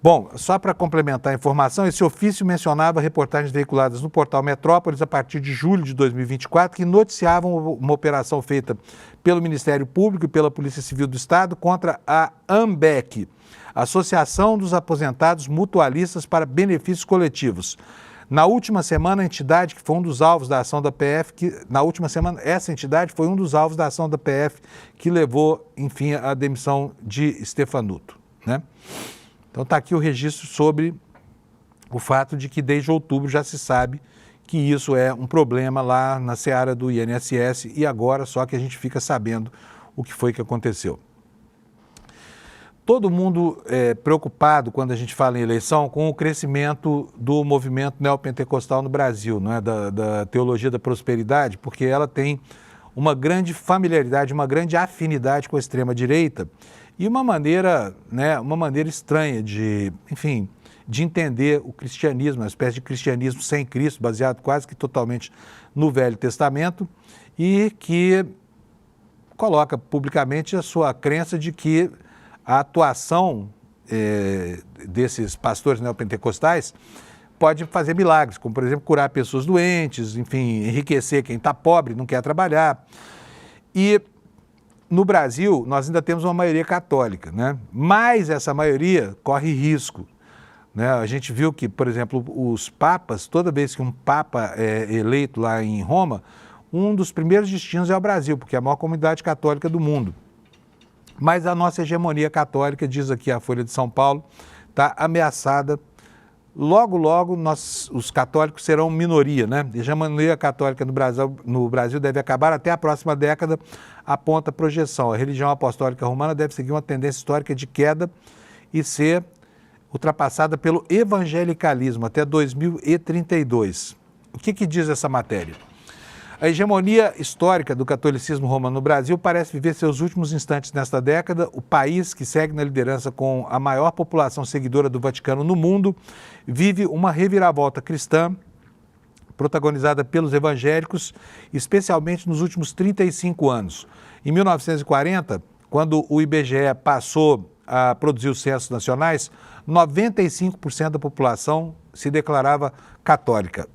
[SPEAKER 1] Bom, só para complementar a informação, esse ofício mencionava reportagens veiculadas no portal Metrópolis a partir de julho de 2024 que noticiavam uma operação feita pelo Ministério Público e pela Polícia Civil do Estado contra a AMBEC, Associação dos Aposentados Mutualistas para Benefícios Coletivos. Na última semana, a entidade que foi um dos alvos da ação da PF, essa entidade foi um dos alvos da ação da PF que levou, enfim, à demissão de Stefanuto, né? Então está aqui o registro sobre o fato de que desde outubro já se sabe que isso é um problema lá na seara do INSS e agora só que a gente fica sabendo o que foi que aconteceu. Todo mundo é preocupado quando a gente fala em eleição com o crescimento do movimento neopentecostal no Brasil, não é? Da teologia da prosperidade, porque ela tem uma grande familiaridade, uma grande afinidade com a extrema-direita e uma maneira estranha de, enfim, de entender o cristianismo, uma espécie de cristianismo sem Cristo, baseado quase que totalmente no Velho Testamento e que coloca publicamente a sua crença de que a atuação desses pastores neopentecostais pode fazer milagres, como, por exemplo, curar pessoas doentes, enfim, enriquecer quem está pobre, não quer trabalhar. E no Brasil, nós ainda temos uma maioria católica, né? Mas essa maioria corre risco, né? A gente viu que, por exemplo, os papas, toda vez que um papa é eleito lá em Roma, um dos primeiros destinos é o Brasil, porque é a maior comunidade católica do mundo. Mas a nossa hegemonia católica, diz aqui a Folha de São Paulo, está ameaçada logo, logo, os católicos serão minoria, né? A hegemonia católica no Brasil deve acabar até a próxima década, aponta a projeção. A religião apostólica romana deve seguir uma tendência histórica de queda e ser ultrapassada pelo evangelicalismo até 2032. O que diz essa matéria? A hegemonia histórica do catolicismo romano no Brasil parece viver seus últimos instantes nesta década. O país, que segue na liderança com a maior população seguidora do Vaticano no mundo, vive uma reviravolta cristã protagonizada pelos evangélicos, especialmente nos últimos 35 anos. Em 1940, quando o IBGE passou a produzir os censos nacionais, 95% da população se declarava católica.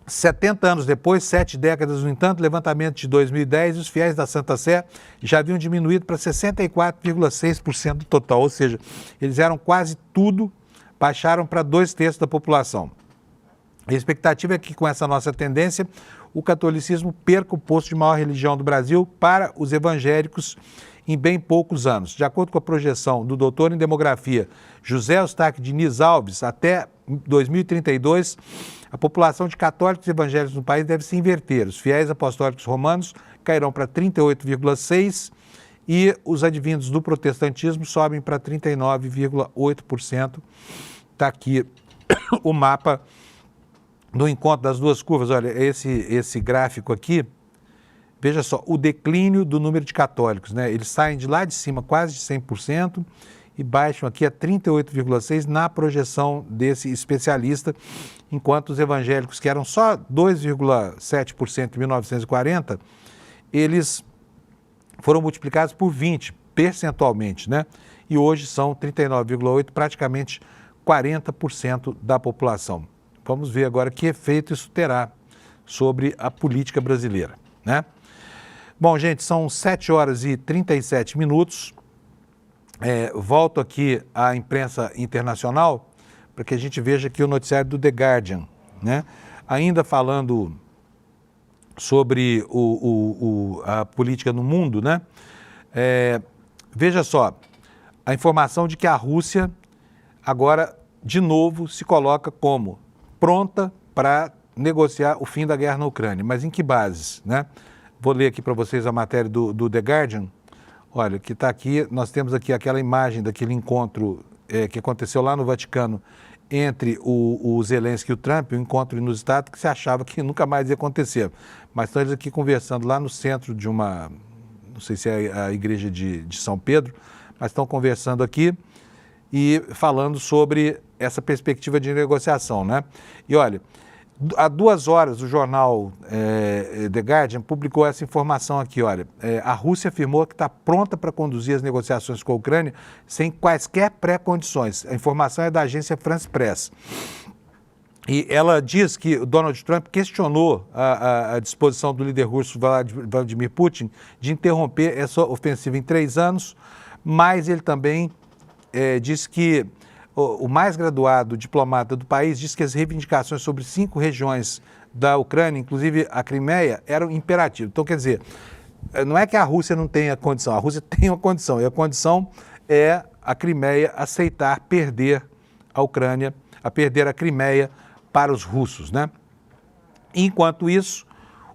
[SPEAKER 1] 70 anos depois, 7 décadas, no entanto, levantamento de 2010, os fiéis da Santa Sé já haviam diminuído para 64,6% do total, ou seja, eles eram quase tudo, baixaram para 2/3 da população. A expectativa é que, com essa nossa tendência, o catolicismo perca o posto de maior religião do Brasil para os evangélicos em bem poucos anos. De acordo com a projeção do doutor em demografia José Eustáquio Diniz Alves, até 2032, a população de católicos e evangélicos no país deve se inverter. Os fiéis apostólicos romanos cairão para 38,6% e os advindos do protestantismo sobem para 39,8%. Está aqui o mapa do encontro das duas curvas. Olha, esse gráfico aqui, veja só, o declínio do número de católicos, né? Eles saem de lá de cima quase de 100% e baixam aqui a 38,6% na projeção desse especialista, enquanto os evangélicos, que eram só 2,7% em 1940, eles foram multiplicados por 20 percentualmente, né? E hoje são 39,8%, praticamente 40% da população. Vamos ver agora que efeito isso terá sobre a política brasileira, né? Bom, gente, são 7h37. Volto aqui à imprensa internacional para que a gente veja aqui o noticiário do The Guardian, né? Ainda falando sobre a política no mundo, né? Veja só, a informação de que a Rússia agora, de novo, se coloca como pronta para negociar o fim da guerra na Ucrânia. Mas em que bases, né? Vou ler aqui para vocês a matéria do The Guardian. Olha, que está aqui, nós temos aqui aquela imagem daquele encontro que aconteceu lá no Vaticano entre o Zelensky e o Trump, um encontro inusitado que se achava que nunca mais ia acontecer. Mas estão eles aqui conversando lá no centro de uma, não sei se é a igreja de São Pedro, mas estão conversando aqui e falando sobre essa perspectiva de negociação, né? E olha, há 2 horas o jornal The Guardian publicou essa informação aqui, olha, a Rússia afirmou que está pronta para conduzir as negociações com a Ucrânia sem quaisquer pré-condições. A informação é da agência France Press. E ela diz que o Donald Trump questionou a disposição do líder russo Vladimir Putin de interromper essa ofensiva em 3 anos, mas ele também disse que o mais graduado diplomata do país diz que as reivindicações sobre 5 regiões da Ucrânia, inclusive a Crimeia, eram imperativas. Então, quer dizer, não é que a Rússia não tenha condição, a Rússia tem uma condição, e a condição é a Crimeia aceitar perder a Ucrânia, a perder a Crimeia para os russos, né? Enquanto isso,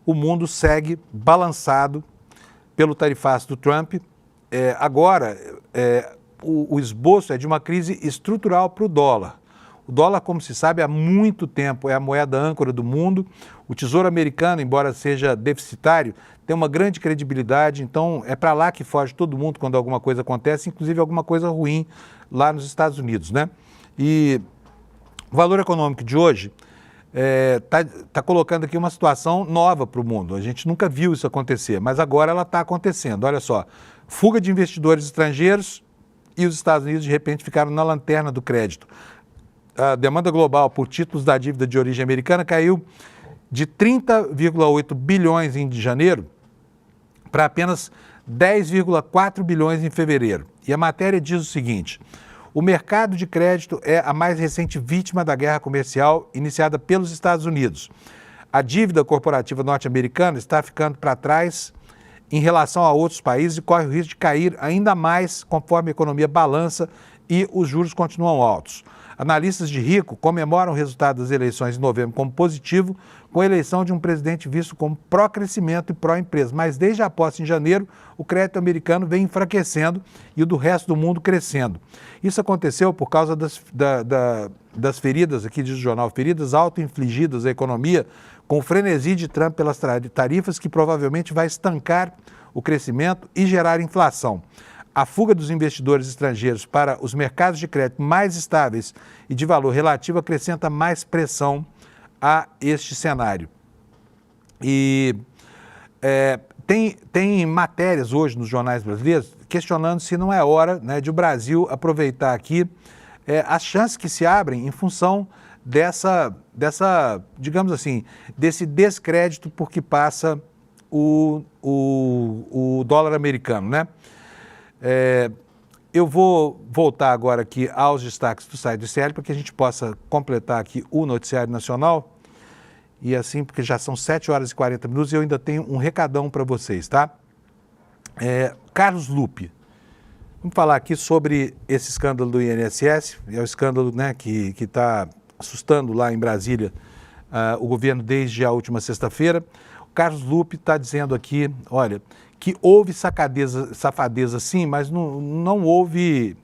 [SPEAKER 1] o mundo segue balançado pelo tarifaço do Trump. O esboço é de uma crise estrutural para o dólar. O dólar, como se sabe, há muito tempo é a moeda âncora do mundo. O Tesouro americano, embora seja deficitário, tem uma grande credibilidade, então é para lá que foge todo mundo quando alguma coisa acontece, inclusive alguma coisa ruim lá nos Estados Unidos, né? E o valor econômico de hoje está colocando aqui uma situação nova para o mundo. A gente nunca viu isso acontecer, mas agora ela está acontecendo. Olha só, fuga de investidores estrangeiros, e os Estados Unidos, de repente, ficaram na lanterna do crédito. A demanda global por títulos da dívida de origem americana caiu de 30,8 bilhões em janeiro para apenas 10,4 bilhões em fevereiro. E a matéria diz o seguinte: o mercado de crédito é a mais recente vítima da guerra comercial iniciada pelos Estados Unidos. A dívida corporativa norte-americana está ficando para trás em relação a outros países e corre o risco de cair ainda mais conforme a economia balança e os juros continuam altos. Analistas de Rico comemoram o resultado das eleições em novembro como positivo, com a eleição de um presidente visto como pró-crescimento e pró-empresa. Mas desde a posse em janeiro, o crédito americano vem enfraquecendo e o do resto do mundo crescendo. Isso aconteceu por causa das feridas, aqui diz o jornal, feridas auto-infligidas à economia, com o frenesi de Trump pelas tarifas, que provavelmente vai estancar o crescimento e gerar inflação. A fuga dos investidores estrangeiros para os mercados de crédito mais estáveis e de valor relativo acrescenta mais pressão a este cenário. E tem matérias hoje nos jornais brasileiros questionando se não é hora, né, de o Brasil aproveitar aqui as chances que se abrem em função dessa, digamos assim, desse descrédito por que passa o dólar americano, né? Eu vou voltar agora aqui aos destaques do site do ICL para que a gente possa completar aqui o noticiário nacional. E assim, porque já são 7 horas e 40 minutos e eu ainda tenho um recadão para vocês, tá? Carlos Lupe. Vamos falar aqui sobre esse escândalo do INSS, é o escândalo, né, que está assustando lá em Brasília o governo desde a última sexta-feira. O Carlos Lupe está dizendo aqui, olha, que houve safadeza sim, mas não houve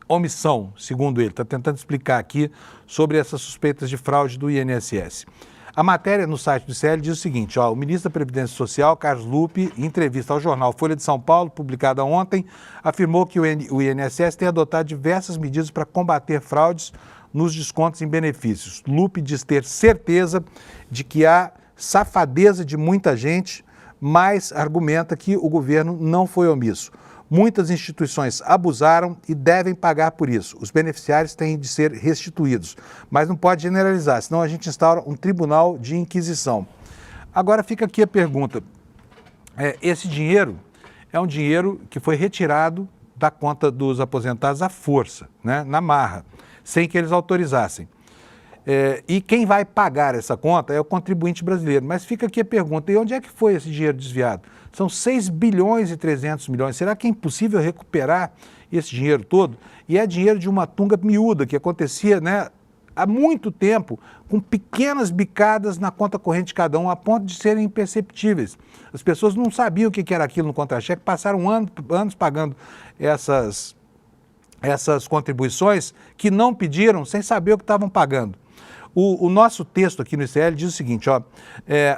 [SPEAKER 1] omissão, segundo ele. Está tentando explicar aqui sobre essas suspeitas de fraude do INSS. A matéria no site do ICL diz o seguinte, o ministro da Previdência Social, Carlos Lupe, em entrevista ao jornal Folha de São Paulo, publicada ontem, afirmou que o INSS tem adotado diversas medidas para combater fraudes nos descontos em benefícios. Lupe diz ter certeza de que há safadeza de muita gente, mas argumenta que o governo não foi omisso. Muitas instituições abusaram e devem pagar por isso. Os beneficiários têm de ser restituídos, mas não pode generalizar, senão a gente instaura um tribunal de inquisição. Agora fica aqui a pergunta, esse dinheiro é um dinheiro que foi retirado da conta dos aposentados à força, né, na marra, sem que eles autorizassem. E quem vai pagar essa conta é o contribuinte brasileiro. Mas fica aqui a pergunta, e onde é que foi esse dinheiro desviado? São 6 bilhões e 300 milhões. Será que é impossível recuperar esse dinheiro todo? E é dinheiro de uma tunga miúda que acontecia, né, há muito tempo, com pequenas bicadas na conta corrente de cada um, a ponto de serem imperceptíveis. As pessoas não sabiam o que era aquilo no contra-cheque, passaram anos pagando essas contribuições que não pediram sem saber o que estavam pagando. O nosso texto aqui no ICL diz o seguinte,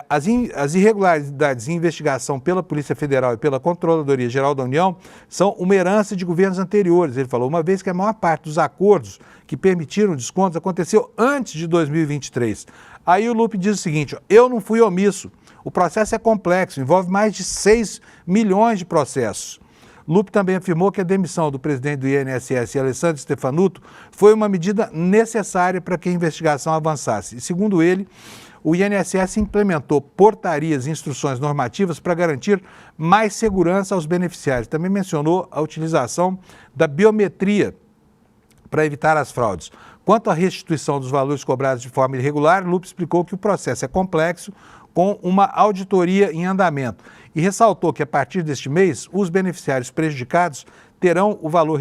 [SPEAKER 1] as irregularidades em investigação pela Polícia Federal e pela Controladoria Geral da União são uma herança de governos anteriores. Ele falou, uma vez que a maior parte dos acordos que permitiram descontos aconteceu antes de 2023. Aí o Lupe diz o seguinte, eu não fui omisso, o processo é complexo, envolve mais de 6 milhões de processos. Lupe também afirmou que a demissão do presidente do INSS, Alessandro Stefanuto, foi uma medida necessária para que a investigação avançasse. E, segundo ele, o INSS implementou portarias e instruções normativas para garantir mais segurança aos beneficiários. Também mencionou a utilização da biometria para evitar as fraudes. Quanto à restituição dos valores cobrados de forma irregular, Lupe explicou que o processo é complexo, com uma auditoria em andamento. E ressaltou que, a partir deste mês, os beneficiários prejudicados terão o valor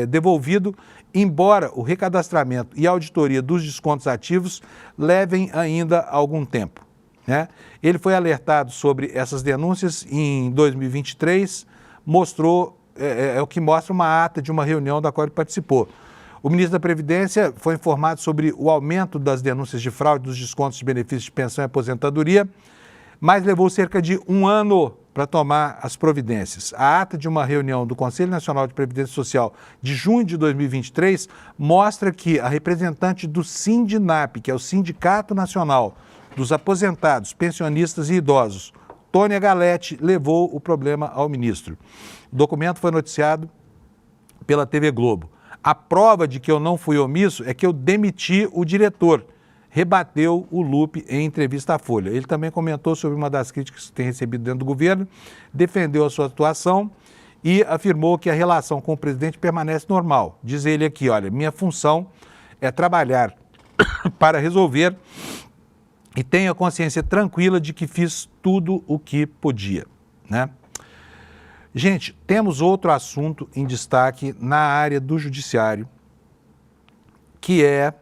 [SPEAKER 1] devolvido, embora o recadastramento e a auditoria dos descontos ativos levem ainda algum tempo, né? Ele foi alertado sobre essas denúncias em 2023, mostrou, o que mostra uma ata de uma reunião da qual ele participou. O ministro da Previdência foi informado sobre o aumento das denúncias de fraude dos descontos de benefícios de pensão e aposentadoria, mas levou cerca de 1 ano para tomar as providências. A ata de uma reunião do Conselho Nacional de Previdência Social de junho de 2023 mostra que a representante do Sindinap, que é o Sindicato Nacional dos Aposentados, Pensionistas e Idosos, Tônia Galete, levou o problema ao ministro. O documento foi noticiado pela TV Globo. A prova de que eu não fui omisso é que eu demiti o diretor, rebateu o Lupe em entrevista à Folha. Ele também comentou sobre uma das críticas que tem recebido dentro do governo, defendeu a sua atuação e afirmou que a relação com o presidente permanece normal. Diz ele aqui, olha, minha função é trabalhar para resolver e tenho a consciência tranquila de que fiz tudo o que podia, né? Gente, temos outro assunto em destaque na área do judiciário, que é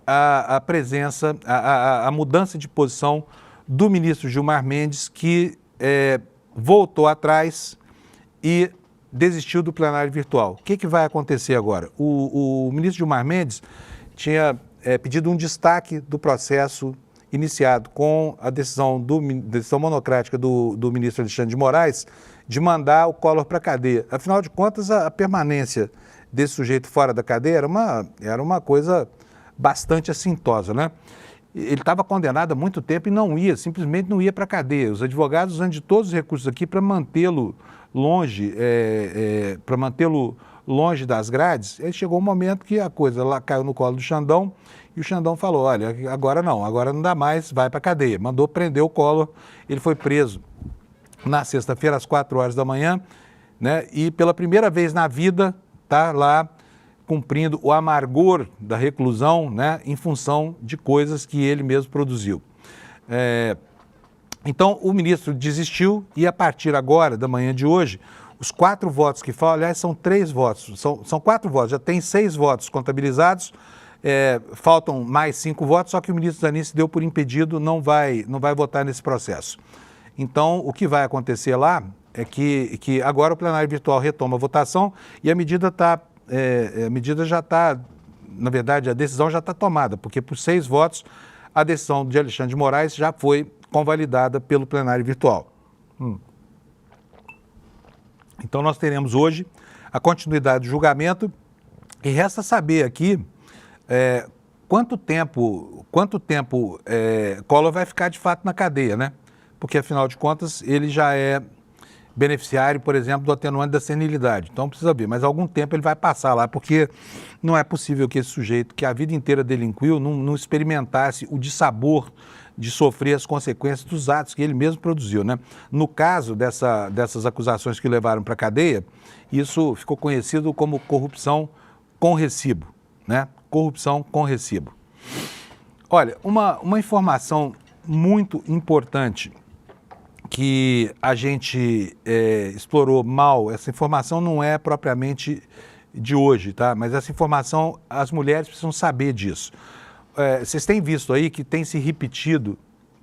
[SPEAKER 1] a presença, a mudança de posição do ministro Gilmar Mendes, que voltou atrás e desistiu do plenário virtual. O que vai acontecer agora? O ministro Gilmar Mendes tinha pedido um destaque do processo iniciado com a decisão monocrática do ministro Alexandre de Moraes de mandar o Collor para a cadeia. Afinal de contas, a permanência desse sujeito fora da cadeia era uma coisa bastante assintosa, né? Ele estava condenado há muito tempo e simplesmente não ia para a cadeia. Os advogados usando de todos os recursos aqui para mantê-lo longe, longe das grades. Aí chegou um momento que a coisa lá caiu no colo do Xandão e o Xandão falou, olha, agora não dá mais, vai para a cadeia. Mandou prender o Collor, ele foi preso na sexta-feira às 4 horas da manhã, né? E pela primeira vez na vida está lá cumprindo o amargor da reclusão, né, em função de coisas que ele mesmo produziu. Então, o ministro desistiu e, a partir agora, da manhã de hoje, os 4 votos que falam, aliás, são 3 votos, são 4 votos, já tem 6 votos contabilizados, faltam mais 5 votos, só que o ministro Zanin deu por impedido, não vai votar nesse processo. Então, o que vai acontecer lá é que agora o plenário virtual retoma a votação e a medida já está, na verdade, a decisão já está tomada, porque por 6 votos a decisão de Alexandre de Moraes já foi convalidada pelo plenário virtual. Então nós teremos hoje a continuidade do julgamento e resta saber aqui quanto tempo Collor vai ficar de fato na cadeia, né? Porque afinal de contas ele já é beneficiário, por exemplo, do atenuante da senilidade. Então precisa ver, mas algum tempo ele vai passar lá, porque não é possível que esse sujeito, que a vida inteira delinquiu, não experimentasse o dissabor de sofrer as consequências dos atos que ele mesmo produziu, né? No caso dessas acusações que o levaram para a cadeia, isso ficou conhecido como corrupção com recibo, né? Corrupção com recibo. Olha, uma informação muito importante que a gente explorou mal, essa informação não é propriamente de hoje, tá? Mas essa informação, as mulheres precisam saber disso. Vocês têm visto aí que tem se repetido,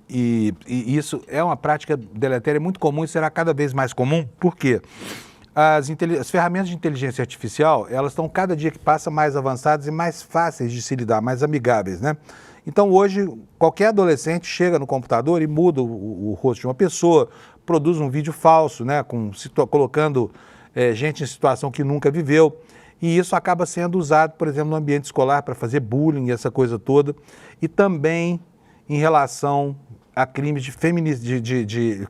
[SPEAKER 1] e isso é uma prática deletéria muito comum e será cada vez mais comum, por quê? As ferramentas de inteligência artificial, elas estão cada dia que passa mais avançadas e mais fáceis de se lidar, mais amigáveis, né? Então hoje qualquer adolescente chega no computador e muda o rosto de uma pessoa, produz um vídeo falso, né, colocando gente em situação que nunca viveu, e isso acaba sendo usado, por exemplo, no ambiente escolar para fazer bullying, essa coisa toda, e também em relação a crimes de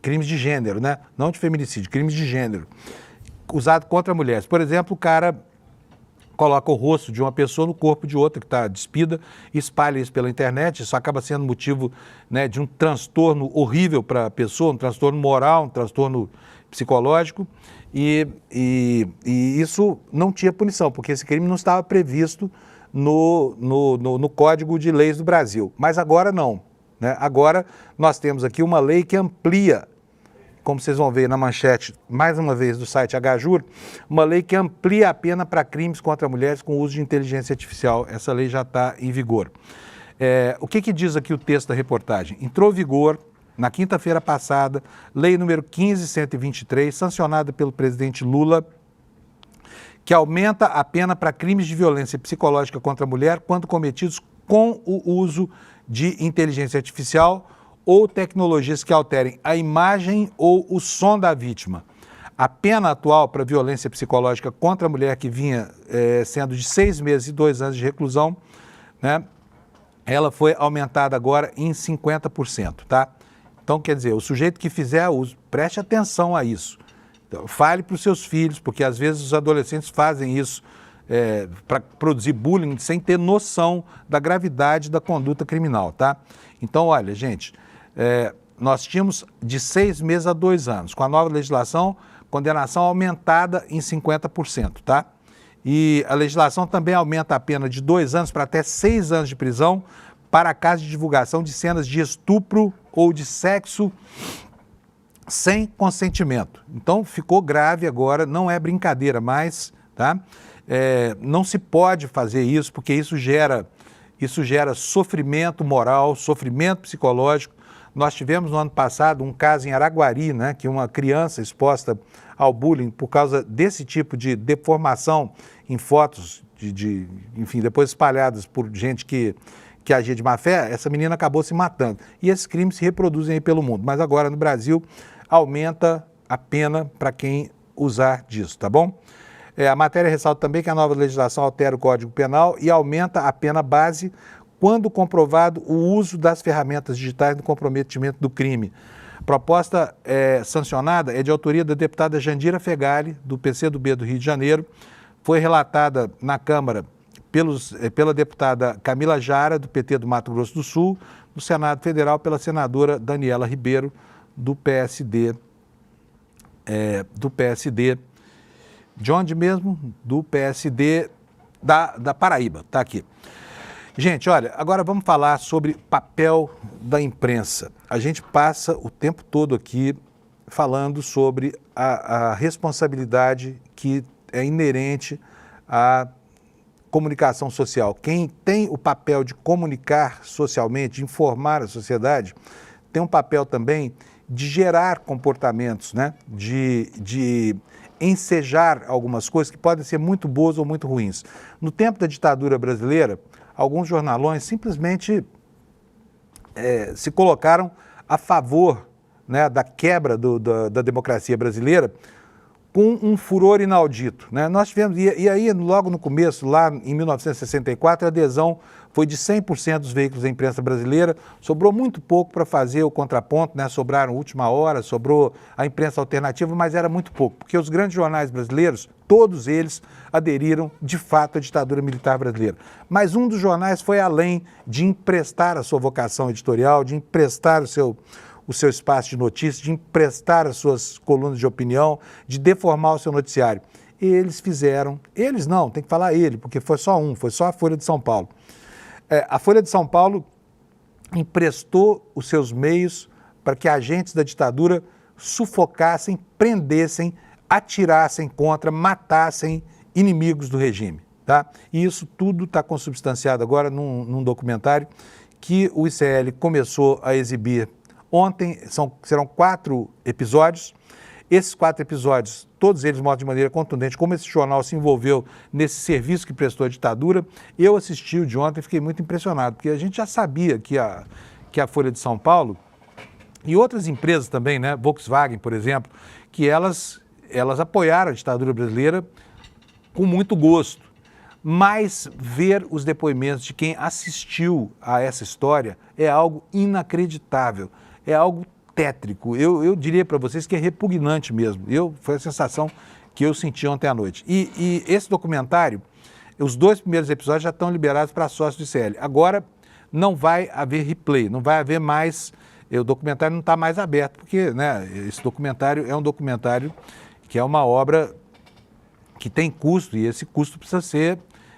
[SPEAKER 1] crimes de gênero, né? Não de feminicídio, crimes de gênero, usado contra mulheres. Por exemplo, o cara coloca o rosto de uma pessoa no corpo de outra que está despida, espalha isso pela internet, isso acaba sendo motivo, né, de um transtorno horrível para a pessoa, um transtorno moral, um transtorno psicológico, e isso não tinha punição, porque esse crime não estava previsto no Código de Leis do Brasil. Mas agora não, né? Agora nós temos aqui uma lei que amplia, como vocês vão ver na manchete, mais uma vez, do site HJUR, uma lei que amplia a pena para crimes contra mulheres com uso de inteligência artificial. Essa lei já está em vigor. O que diz aqui o texto da reportagem? Entrou em vigor, na quinta-feira passada, lei número 15.123, sancionada pelo presidente Lula, que aumenta a pena para crimes de violência psicológica contra a mulher quando cometidos com o uso de inteligência artificial ou tecnologias que alterem a imagem ou o som da vítima. A pena atual para violência psicológica contra a mulher, que vinha sendo de 6 meses e 2 anos de reclusão, né, ela foi aumentada agora em 50%, tá? Então, quer dizer, o sujeito que fizer uso, preste atenção a isso. Então, fale para os seus filhos, porque às vezes os adolescentes fazem isso para produzir bullying sem ter noção da gravidade da conduta criminal, tá? Então, olha, gente, nós tínhamos de 6 meses a 2 anos. Com a nova legislação, condenação aumentada em 50%, tá? E a legislação também aumenta a pena de 2 anos para até 6 anos de prisão para casos de divulgação de cenas de estupro ou de sexo sem consentimento. Então, ficou grave agora, não é brincadeira mais, tá? Não se pode fazer isso, porque isso gera sofrimento moral, sofrimento psicológico. Nós tivemos no ano passado um caso em Araguari, né, que uma criança exposta ao bullying por causa desse tipo de deformação em fotos, enfim, depois espalhadas por gente que agia de má fé, essa menina acabou se matando. E esses crimes se reproduzem aí pelo mundo. Mas agora no Brasil aumenta a pena para quem usar disso, tá bom? A matéria ressalta também que a nova legislação altera o Código Penal e aumenta a pena base quando comprovado o uso das ferramentas digitais no comprometimento do crime. A proposta sancionada é de autoria da deputada Jandira Fegali, do PCdoB do Rio de Janeiro, foi relatada na Câmara pela deputada Camila Jara, do PT do Mato Grosso do Sul, no Senado Federal pela senadora Daniela Ribeiro, do PSD. De onde mesmo? Do PSD da Paraíba, está aqui. Gente, olha, agora vamos falar sobre papel da imprensa. A gente passa o tempo todo aqui falando sobre a responsabilidade que é inerente à comunicação social. Quem tem o papel de comunicar socialmente, de informar a sociedade, tem um papel também de gerar comportamentos, né? de ensejar algumas coisas que podem ser muito boas ou muito ruins. No tempo da ditadura brasileira, alguns jornalões simplesmente se colocaram a favor, né, da quebra da democracia brasileira com um furor inaudito, né? Nós tivemos, e aí logo no começo, lá em 1964, a adesão foi de 100% dos veículos da imprensa brasileira, sobrou muito pouco para fazer o contraponto, né? Sobraram última hora, sobrou a imprensa alternativa, mas era muito pouco, porque os grandes jornais brasileiros, todos eles aderiram de fato à ditadura militar brasileira. Mas um dos jornais foi além de emprestar a sua vocação editorial, de emprestar o seu espaço de notícias, de emprestar as suas colunas de opinião, de deformar o seu noticiário. Eles não, tem que falar ele, porque foi só a Folha de São Paulo. A Folha de São Paulo emprestou os seus meios para que agentes da ditadura sufocassem, prendessem, atirassem contra, matassem inimigos do regime. Tá? E isso tudo está consubstanciado agora num documentário que o ICL começou a exibir ontem. Serão 4 episódios. Esses 4 episódios, todos eles mostram de maneira contundente como esse jornal se envolveu nesse serviço que prestou à ditadura. Eu assisti o de ontem e fiquei muito impressionado, porque a gente já sabia que a Folha de São Paulo e outras empresas também, né, Volkswagen, por exemplo, que elas apoiaram a ditadura brasileira com muito gosto. Mas ver os depoimentos de quem assistiu a essa história é algo inacreditável, é algo tétrico. Eu diria para vocês que é repugnante mesmo. Foi a sensação que eu senti ontem à noite. E esse documentário, os 2 primeiros episódios já estão liberados para sócios do ICL. Agora não vai haver replay, não vai haver mais, o documentário não está mais aberto, porque, né, esse documentário é um documentário que é uma obra que tem custo, e esse custo precisa ser,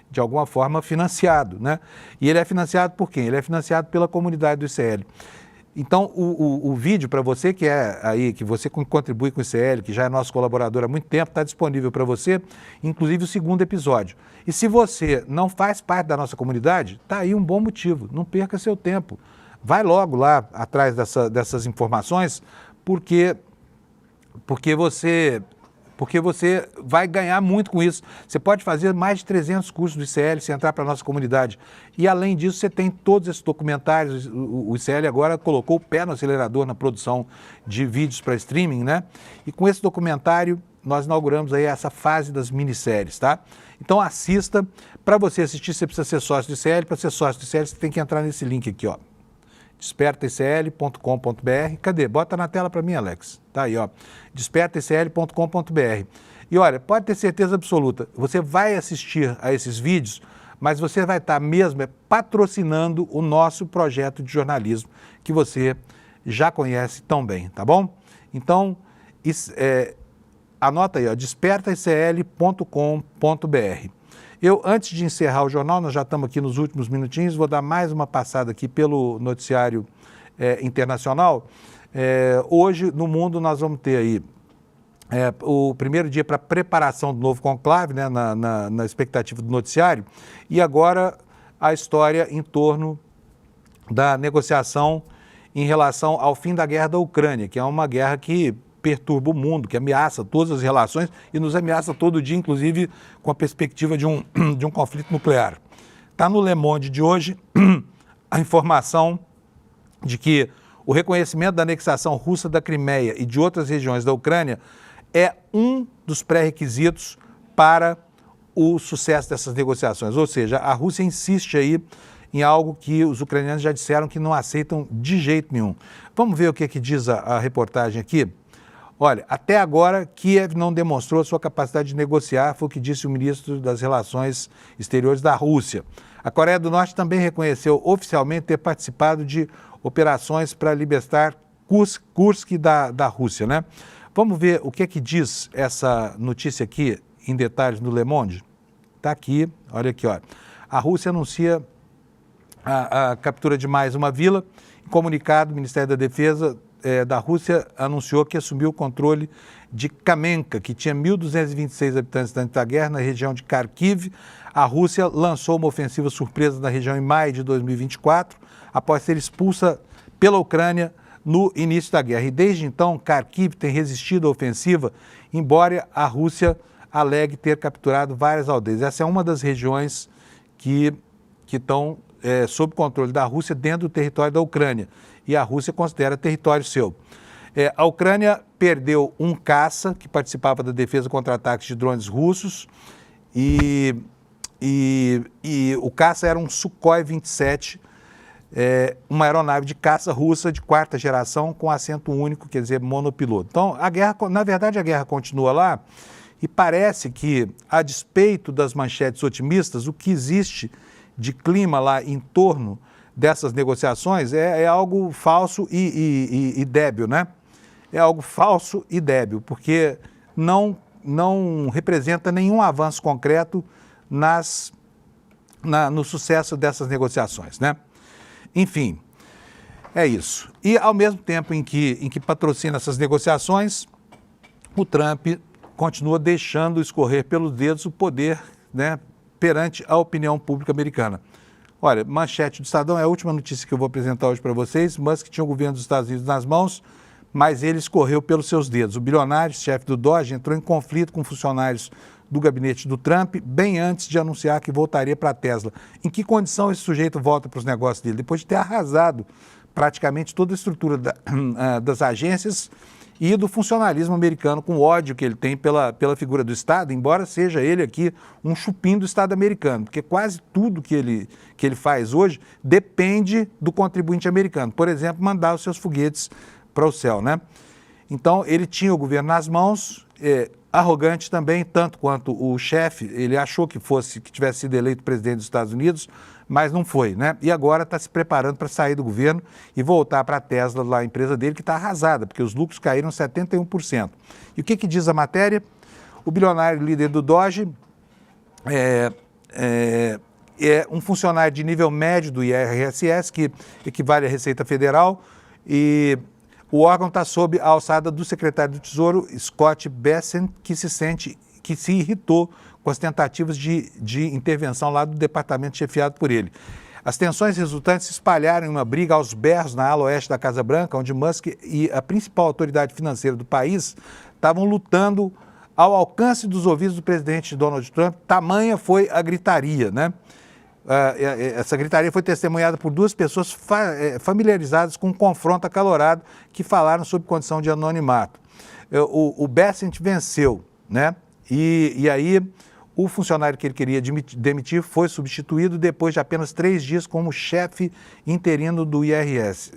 [SPEAKER 1] de alguma forma, financiado, né? E ele é financiado por quem? Ele é financiado pela comunidade do ICL. Então, o vídeo, para você que você contribui com o ICL, que já é nosso colaborador há muito tempo, está disponível para você, inclusive o 2º episódio. E se você não faz parte da nossa comunidade, está aí um bom motivo, não perca seu tempo. Vai logo lá atrás dessas informações, porque você vai ganhar muito com isso. Você pode fazer mais de 300 cursos do ICL se entrar para a nossa comunidade. E, além disso, você tem todos esses documentários. O ICL agora colocou o pé no acelerador na produção de vídeos para streaming, né? E com esse documentário, nós inauguramos aí essa fase das minisséries, tá? Então, assista. Para você assistir, você precisa ser sócio do ICL. Para ser sócio do ICL, você tem que entrar nesse link aqui, ó. despertaicl.com.br. Cadê? Bota na tela para mim, Alex. Tá aí, ó. despertaicl.com.br. E olha, pode ter certeza absoluta, você vai assistir a esses vídeos, mas você vai estar mesmo patrocinando o nosso projeto de jornalismo, que você já conhece tão bem, tá bom? Então, anota aí, ó, despertaicl.com.br. Antes de encerrar o jornal, nós já estamos aqui nos últimos minutinhos, vou dar mais uma passada aqui pelo noticiário internacional. Hoje, no mundo, nós vamos ter aí o primeiro dia para preparação do novo conclave, né, na expectativa do noticiário, e agora a história em torno da negociação em relação ao fim da guerra da Ucrânia, que é uma guerra que perturba o mundo, que ameaça todas as relações e nos ameaça todo dia, inclusive com a perspectiva de um conflito nuclear. Está no Le Monde de hoje a informação de que o reconhecimento da anexação russa da Crimeia e de outras regiões da Ucrânia é um dos pré-requisitos para o sucesso dessas negociações. Ou seja, a Rússia insiste aí em algo que os ucranianos já disseram que não aceitam de jeito nenhum. Vamos ver o que diz a reportagem aqui? Olha, até agora, Kiev não demonstrou a sua capacidade de negociar, foi o que disse o ministro das Relações Exteriores da Rússia. A Coreia do Norte também reconheceu oficialmente ter participado de operações para libertar Kursk da Rússia, né? Vamos ver o que diz essa notícia aqui em detalhes no Le Monde? Está aqui, olha aqui, ó. A Rússia anuncia a captura de mais uma vila. Em comunicado, o Ministério da Defesa da Rússia anunciou que assumiu o controle de Kamenka, que tinha 1.226 habitantes antes da guerra, na região de Kharkiv. A Rússia lançou uma ofensiva surpresa na região em maio de 2024, após ser expulsa pela Ucrânia no início da guerra. E desde então, Kharkiv tem resistido à ofensiva, embora a Rússia alegue ter capturado várias aldeias. Essa é uma das regiões que estão sob controle da Rússia dentro do território da Ucrânia. E a Rússia considera território seu. A Ucrânia perdeu um caça que participava da defesa contra ataques de drones russos e o caça era um Sukhoi 27, uma aeronave de caça russa de quarta geração com assento único, quer dizer, monopiloto. Então, na verdade, a guerra continua lá e parece que, a despeito das manchetes otimistas, o que existe de clima lá em torno dessas negociações é algo falso e débil, né? É algo falso e débil, porque não representa nenhum avanço concreto no sucesso dessas negociações, né? Enfim, é isso. E ao mesmo tempo em que patrocina essas negociações, o Trump continua deixando escorrer pelos dedos o poder, né, perante a opinião pública americana. Olha, manchete do Estadão é a última notícia que eu vou apresentar hoje para vocês. Musk tinha o governo dos Estados Unidos nas mãos, mas ele escorreu pelos seus dedos. O bilionário, chefe do Doge, entrou em conflito com funcionários do gabinete do Trump, bem antes de anunciar que voltaria para a Tesla. Em que condição esse sujeito volta para os negócios dele? Depois de ter arrasado praticamente toda a estrutura das agências e do funcionalismo americano, com o ódio que ele tem pela figura do Estado, embora seja ele aqui um chupim do Estado americano, porque quase tudo que ele faz hoje depende do contribuinte americano. Por exemplo, mandar os seus foguetes para o céu, né? Então, ele tinha o governo nas mãos, arrogante também, tanto quanto o chefe. Ele achou que tivesse sido eleito presidente dos Estados Unidos, mas não foi, né? E agora está se preparando para sair do governo e voltar para a Tesla, lá a empresa dele, que está arrasada, porque os lucros caíram 71%. E o que diz a matéria? O bilionário líder do Doge é um funcionário de nível médio do IRSS, que equivale à Receita Federal, e o órgão está sob a alçada do secretário do Tesouro, Scott Bessent, que se irritou com as tentativas de intervenção lá do departamento chefiado por ele. As tensões resultantes se espalharam em uma briga aos berros na ala oeste da Casa Branca, onde Musk e a principal autoridade financeira do país estavam lutando ao alcance dos ouvidos do presidente Donald Trump. Tamanha foi a gritaria, né? Essa gritaria foi testemunhada por duas pessoas familiarizadas com um confronto acalorado que falaram sob condição de anonimato. O Bessent venceu, né? E aí o funcionário que ele queria demitir foi substituído depois de apenas 3 dias como chefe interino do IRS.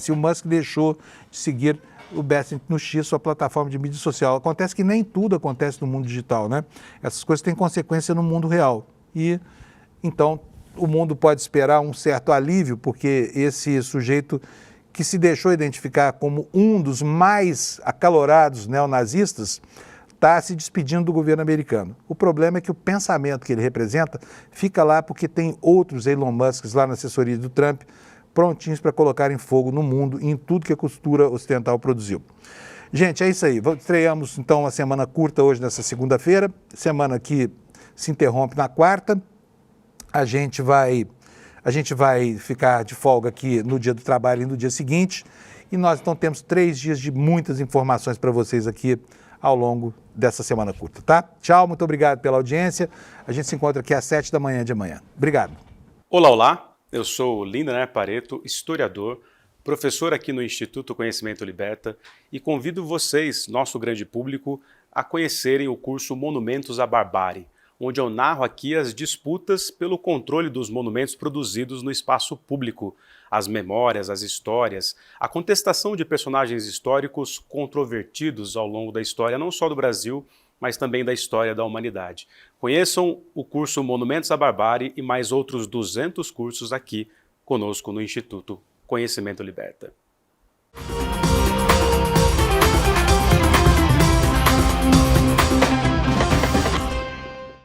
[SPEAKER 1] E o Musk deixou de seguir o Bessent no X, sua plataforma de mídia social. Acontece que nem tudo acontece no mundo digital, né? Essas coisas têm consequência no mundo real. E então o mundo pode esperar um certo alívio, porque esse sujeito que se deixou identificar como um dos mais acalorados neonazistas está se despedindo do governo americano. O problema é que o pensamento que ele representa fica lá porque tem outros Elon Musks lá na assessoria do Trump prontinhos para colocarem fogo no mundo e em tudo que a costura ocidental produziu. Gente, é isso aí. Estreamos, então, uma semana curta hoje, nessa segunda-feira. Semana que se interrompe na quarta. A gente vai ficar de folga aqui no dia do trabalho e no dia seguinte. E nós, então, temos 3 dias de muitas informações para vocês aqui ao longo dessa semana curta, tá? Tchau, muito obrigado pela audiência. A gente se encontra aqui às 7 da manhã de amanhã. Obrigado.
[SPEAKER 3] Olá, olá. Eu sou Lindener Pareto, historiador, professor aqui no Instituto Conhecimento Liberta e convido vocês, nosso grande público, a conhecerem o curso Monumentos à Barbárie, onde eu narro aqui as disputas pelo controle dos monumentos produzidos no espaço público, as memórias, as histórias, a contestação de personagens históricos controvertidos ao longo da história, não só do Brasil, mas também da história da humanidade. Conheçam o curso Monumentos à Barbárie e mais outros 200 cursos aqui conosco no Instituto Conhecimento Liberta.